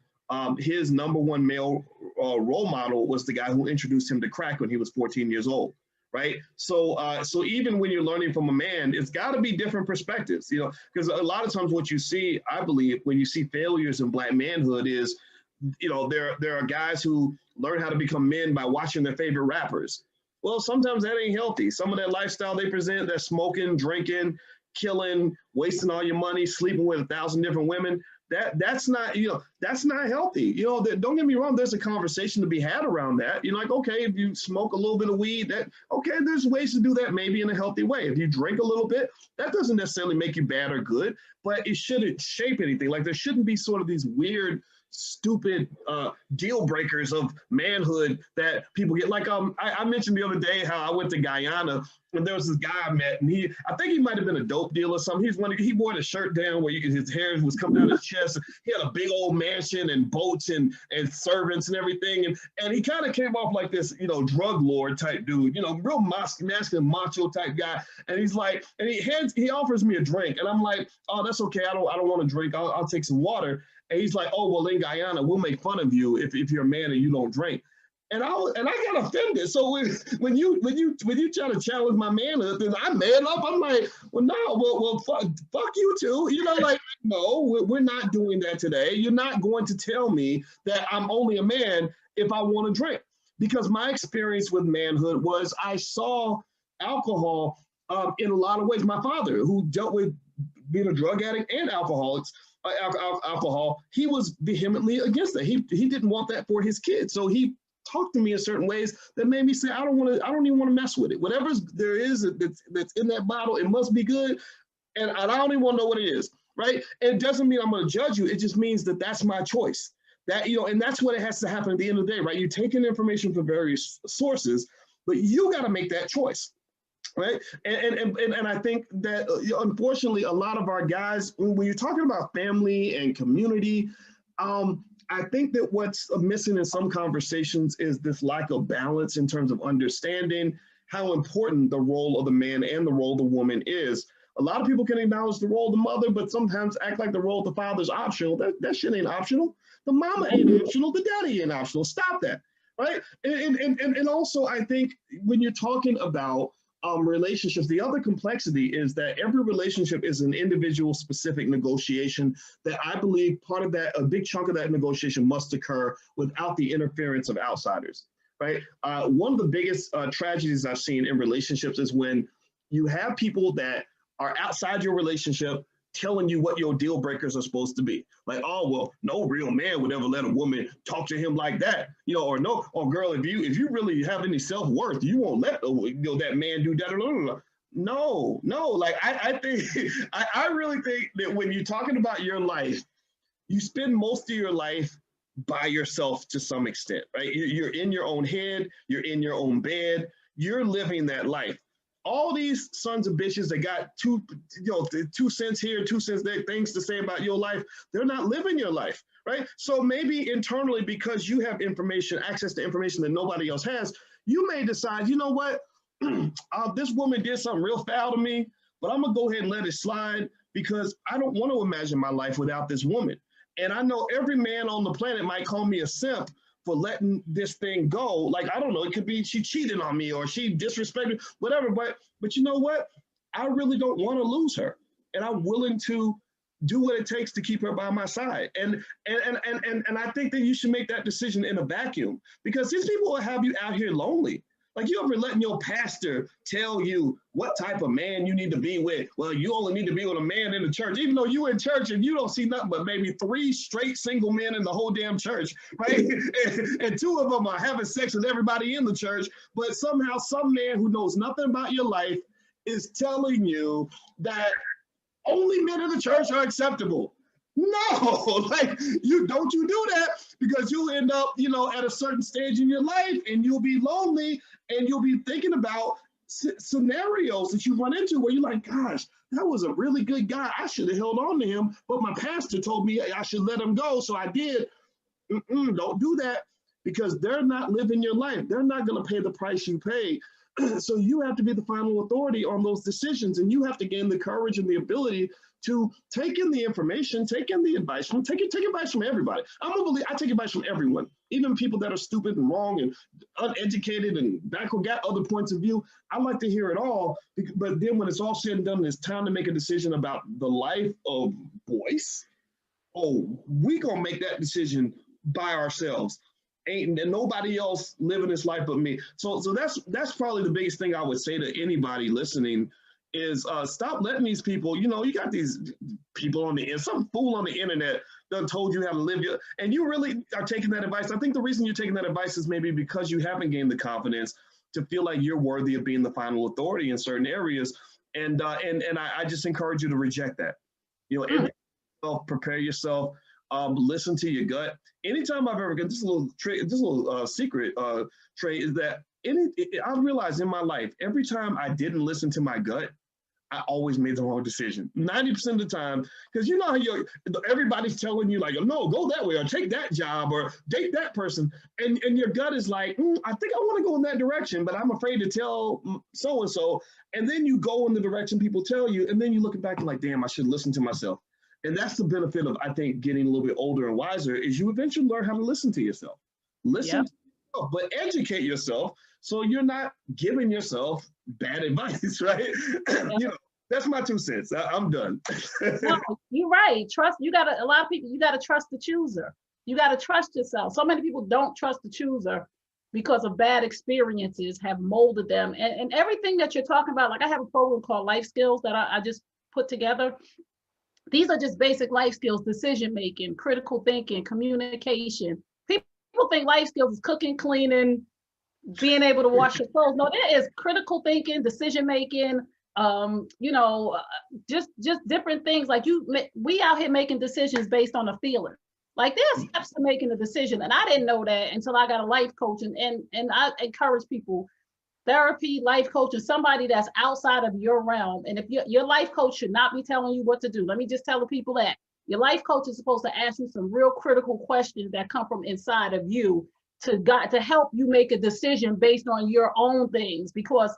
his number one male role model was the guy who introduced him to crack when he was 14 years old. Right. So even when you're learning from a man, it's got to be different perspectives, you know, because a lot of times what you see, I believe, when you see failures in Black manhood is, you know, there are guys who learn how to become men by watching their favorite rappers. Well, sometimes that ain't healthy. Some of that lifestyle they present, they're smoking, drinking, killing, wasting all your money, sleeping with 1,000 different women. That's not, you know, that's not healthy. You know, don't get me wrong. There's a conversation to be had around that. You're like, okay, if you smoke a little bit of weed, okay, there's ways to do that maybe in a healthy way. If you drink a little bit, that doesn't necessarily make you bad or good, but it shouldn't shape anything. Like there shouldn't be sort of these weird stupid deal breakers of manhood that people get. Like I mentioned the other day how I went to Guyana and there was this guy I met, and I think he might have been a dope dealer or something. He wore the shirt down where his hair was coming out of his chest. He had a big old mansion and boats and servants and everything, and he kind of came off like this, drug lord type dude, real masculine macho type guy. And he's like, and he offers me a drink, and I'm like, oh, that's okay. I don't want to drink. I'll take some water. And he's like, oh, well, in Guyana, we'll make fun of you if you're a man and you don't drink. And I got offended. So when you try to challenge my manhood, then I man up. I'm like, well, no, well, fuck you too. Like, no, we're not doing that today. You're not going to tell me that I'm only a man if I want to drink. Because my experience with manhood was I saw alcohol in a lot of ways. My father, who dealt with being a drug addict and alcohol, he was vehemently against that. He didn't want that for his kids. So he talked to me in certain ways that made me say, I don't even want to mess with it. Whatever there is that's in that bottle, it must be good. And I don't even want to know what it is, right? And it doesn't mean I'm going to judge you. It just means that that's my choice. That, and that's what it has to happen at the end of the day, right? You're taking information from various sources, but you got to make that choice. Right. And I think that unfortunately, a lot of our guys, when you're talking about family and community, I think that what's missing in some conversations is this lack of balance in terms of understanding how important the role of the man and the role of the woman is. A lot of people can acknowledge the role of the mother, but sometimes act like the role of the father is optional. That shit ain't optional. The mama ain't optional. The daddy ain't optional. Stop that. Right. And also, I think when you're talking about relationships, the other complexity is that every relationship is an individual specific negotiation that I believe part of that, a big chunk of that negotiation must occur without the interference of outsiders, right? One of the biggest tragedies I've seen in relationships is when you have people that are outside your relationship telling you what your deal breakers are supposed to be. Like, oh, well, no real man would ever let a woman talk to him like that, or no, or girl, if you really have any self-worth, you won't let that man do that. No, like I think, I really think that when you're talking about your life, you spend most of your life by yourself to some extent, right? You're in your own head, you're in your own bed, you're living that life. All these sons of bitches that got 2 cents here, 2 cents there, things to say about your life, they're not living your life, right? So maybe internally, because you have access to information that nobody else has, you may decide, you know what, this woman did something real foul to me, but I'm gonna go ahead and let it slide because I don't want to imagine my life without this woman. And I know every man on the planet might call me a simp for letting this thing go. Like, I don't know, it could be she cheated on me or she disrespected, whatever. But you know what? I really don't want to lose her. And I'm willing to do what it takes to keep her by my side. And I think that you should make that decision in a vacuum, because these people will have you out here lonely. Like, you ever letting your pastor tell you what type of man you need to be with? Well, you only need to be with a man in the church, even though you in church and you don't see nothing but maybe 3 straight single men in the whole damn church, right? and 2 of them are having sex with everybody in the church. But somehow some man who knows nothing about your life is telling you that only men in the church are acceptable. No, like, don't you do that, because you'll end up, at a certain stage in your life and you'll be lonely and you'll be thinking about scenarios that you run into where you're like, gosh, that was a really good guy. I should have held on to him, but my pastor told me I should let him go, so I did. Don't do that, because they're not living your life. They're not going to pay the price you pay. So you have to be the final authority on those decisions, and you have to gain the courage and the ability to take in the information, take in the advice take advice from everybody. I take advice from everyone, even people that are stupid and wrong and uneducated and backward, got other points of view. I like to hear it all, but then when it's all said and done, it's time to make a decision about the life of Boyce. Oh, we gonna make that decision by ourselves. Ain't nobody else living this life but me. So that's probably the biggest thing I would say to anybody listening is stop letting these people, you got these people some fool on the internet that told you how to live and you really are taking that advice. I think the reason you're taking that advice is maybe because you haven't gained the confidence to feel like you're worthy of being the final authority in certain areas. And I just encourage you to reject that. Prepare yourself. Listen to your gut. Anytime I've ever got this little trick, this little secret trait is that I realized in my life, every time I didn't listen to my gut, I always made the wrong decision 90% of the time, because you know how everybody's telling you like, no, go that way or take that job or date that person, and your gut is like, I think I want to go in that direction, but I'm afraid to tell so and so, and then you go in the direction people tell you, and then you look back and like, damn, I should listen to myself. And that's the benefit of, I think, getting a little bit older and wiser, is you eventually learn how to listen to yourself. Listen to yourself, but educate yourself so you're not giving yourself bad advice, right? You know, that's my 2 cents. I'm done. No, you're right. Trust, a lot of people, you gotta trust the chooser. You gotta trust yourself. So many people don't trust the chooser because of bad experiences have molded them. And everything that you're talking about, like I have a program called Life Skills that I just put together. These are just basic life skills: decision making, critical thinking, communication. People think life skills is cooking, cleaning, being able to wash your clothes. No, it is critical thinking, decision making, just different things. Like we out here making decisions based on a feeling. Like there's steps to making a decision, and I didn't know that until I got a life coach. And I encourage people, therapy, life coach is somebody that's outside of your realm. And if your life coach should not be telling you what to do. Let me just tell the people that your life coach is supposed to ask you some real critical questions that come from inside of you to help you make a decision based on your own things. Because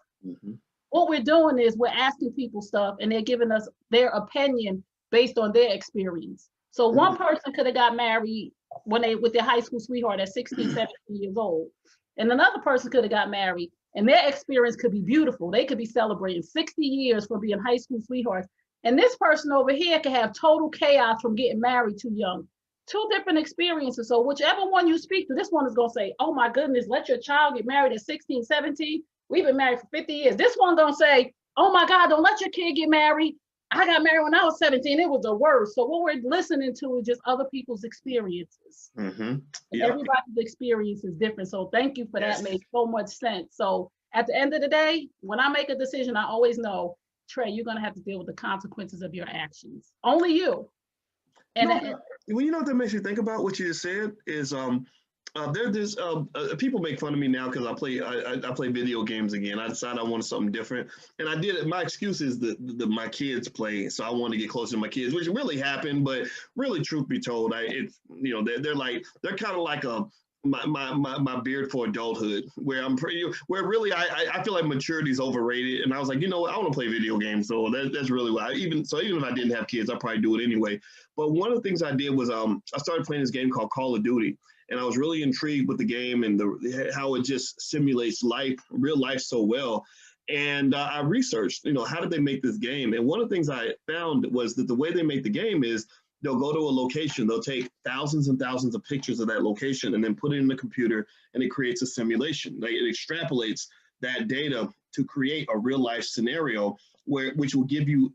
what we're doing is we're asking people stuff and they're giving us their opinion based on their experience. So one person could have got married with their high school sweetheart at 16, 17 years old. And another person could have got married, and their experience could be beautiful. They could be celebrating 60 years from being high school sweethearts. And this person over here could have total chaos from getting married too young. 2 different experiences. So whichever one you speak to, this one is going to say, oh my goodness, let your child get married at 16, 17. We've been married for 50 years. This one going to say, oh my God, don't let your kid get married. I got married when I was 17. It was the worst. So what we're listening to is just other people's experiences. Everybody's experience is different. So thank you for that. Made so much sense. So at the end of the day, when I make a decision, I always know, Trey, you're going to have to deal with the consequences of your actions. Only you. And well, you know what that makes me think about? What you just said is there's people make fun of me now because I play video games again. I decided I wanted something different, and I did it. My excuse is that my kids play, so I want to get closer to my kids, which really happened. But really, truth be told, they're kind of like my beard for adulthood, where really I feel like maturity is overrated, and I was like, you know what, I want to play video games, so that's really why. Even if I didn't have kids, I'd probably do it anyway. But one of the things I did was I started playing this game called Call of Duty. And I was really intrigued with the game and how it just simulates real life so well. And I researched, how did they make this game? And one of the things I found was that the way they make the game is they'll go to a location, they'll take thousands and thousands of pictures of that location and then put it in the computer, and it creates a simulation. It extrapolates that data to create a real life scenario which will give you,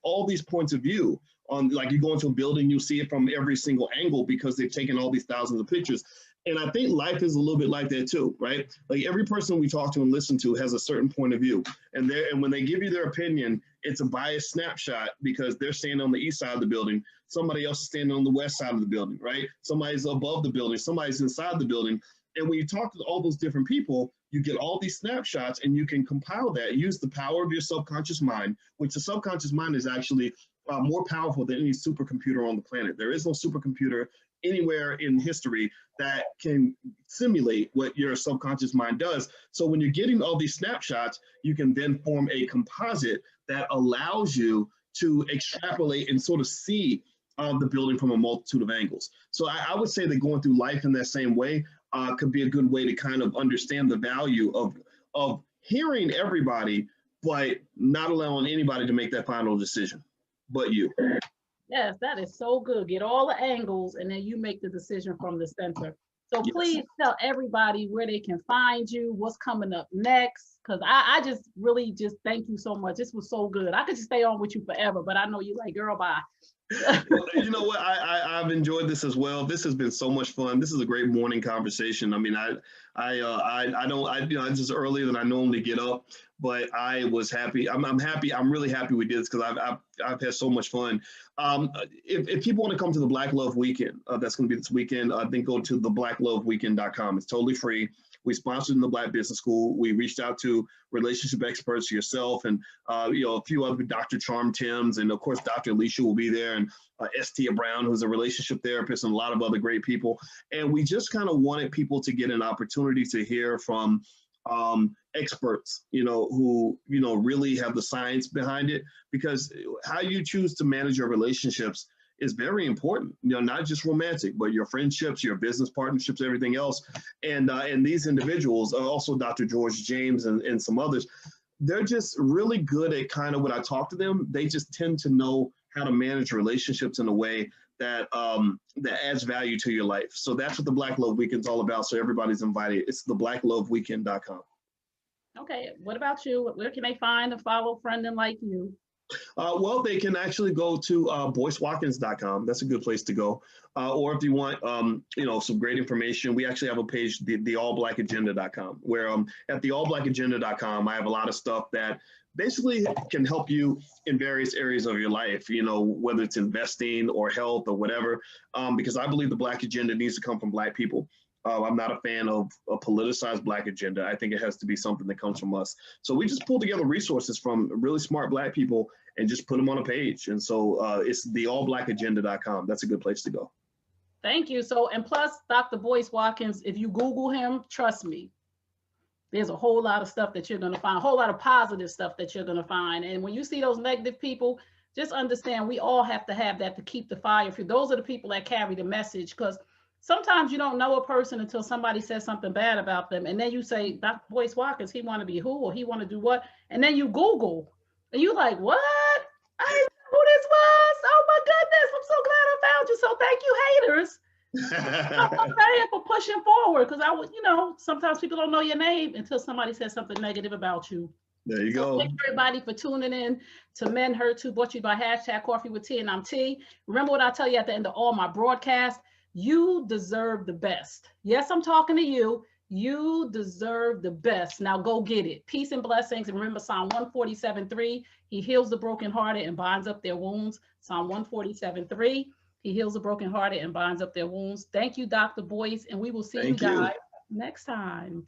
all these points of view. On, like, you go into a building, you see it from every single angle because they've taken all these thousands of pictures. And I think life is a little bit like that too, right? Like every person we talk to and listen to has a certain point of view. And when they give you their opinion, it's a biased snapshot because they're standing on the east side of the building. Somebody else is standing on the west side of the building, right? Somebody's above the building, somebody's inside the building. And when you talk to all those different people, you get all these snapshots and you can compile that, use the power of your subconscious mind, which the subconscious mind is actually more powerful than any supercomputer on the planet. There is no supercomputer anywhere in history that can simulate what your subconscious mind does. So when you're getting all these snapshots, you can then form a composite that allows you to extrapolate and sort of see the building from a multitude of angles. So I would say that going through life in that same way could be a good way to kind of understand the value of hearing everybody, but not allowing anybody to make that final decision but you. Yes, that is so good. Get all the angles and then you make the decision from the center. So please tell everybody where they can find you, what's coming up next. Because I just really just thank you so much. This was so good. I could just stay on with you forever, but I know you like, girl, bye. Well, you know what? I've enjoyed this as well. This has been so much fun. This is a great morning conversation. I mean, I don't, you know, it's just earlier than I normally get up, but I was happy. I'm happy. I'm really happy we did this because I've had so much fun. If people want to come to the Black Love Weekend, that's going to be this weekend, then go to theblackloveweekend.com. It's totally free. We sponsored in the Black Business School. We reached out to relationship experts, yourself, and you know, a few other, Dr. Charm Timms, and of course Dr. Alicia will be there, and Estia Brown, who's a relationship therapist, and a lot of other great people. And we just kind of wanted people to get an opportunity to hear from experts, you know, who, you know, really have the science behind it, because how you choose to manage your relationships is very important, you know, not just romantic, but your friendships, your business partnerships, everything else. And these individuals, also Dr. George James and some others, they're just really good at kind of, when I talk to them, they just tend to know how to manage relationships in a way that that adds value to your life. So that's what the Black Love Weekend's all about. So everybody's invited. It's theblackloveweekend.com. Okay, what about you? Where can they find a follow friend and like you? Well, they can actually go to boycewatkins.com. That's a good place to go. Or if you want, you know, some great information, we actually have a page, the allblackagenda.com, where at the allblackagenda.com, I have a lot of stuff that basically can help you in various areas of your life, you know, whether it's investing or health or whatever, because I believe the Black agenda needs to come from Black people. I'm not a fan of a politicized Black agenda. I think it has to be something that comes from us. So we just pull together resources from really smart Black people and just put them on a page. And so it's theallblackagenda.com. That's a good place to go. Thank you. So, and plus Dr. Boyce Watkins, if you Google him, trust me, there's a whole lot of stuff that you're going to find, a whole lot of positive stuff that you're going to find. And when you see those negative people, just understand we all have to have that to keep the fire. For those are the people that carry the message, because sometimes you don't know a person until somebody says something bad about them. And then you say, Dr. Boyce Watkins, he want to be who, or he want to do what? And then you Google and you like, what? I didn't know who this was. Oh my goodness. I'm so glad I found you. So thank you, haters. I'm for pushing forward, because I would, you know, sometimes people don't know your name until somebody says something negative about you. There you go. Thank everybody for tuning in to Men Heard To, brought to you by #Coffee with T, and I'm T. Remember what I tell you at the end of all my broadcasts, you deserve the best. Yes, I'm talking to you. You deserve the best. Now go get it. Peace and blessings. And remember Psalm 147:3, he heals the brokenhearted and binds up their wounds. Psalm 147:3, he heals the brokenhearted and binds up their wounds. Thank you, Dr. Boyce, and we will see you guys next time.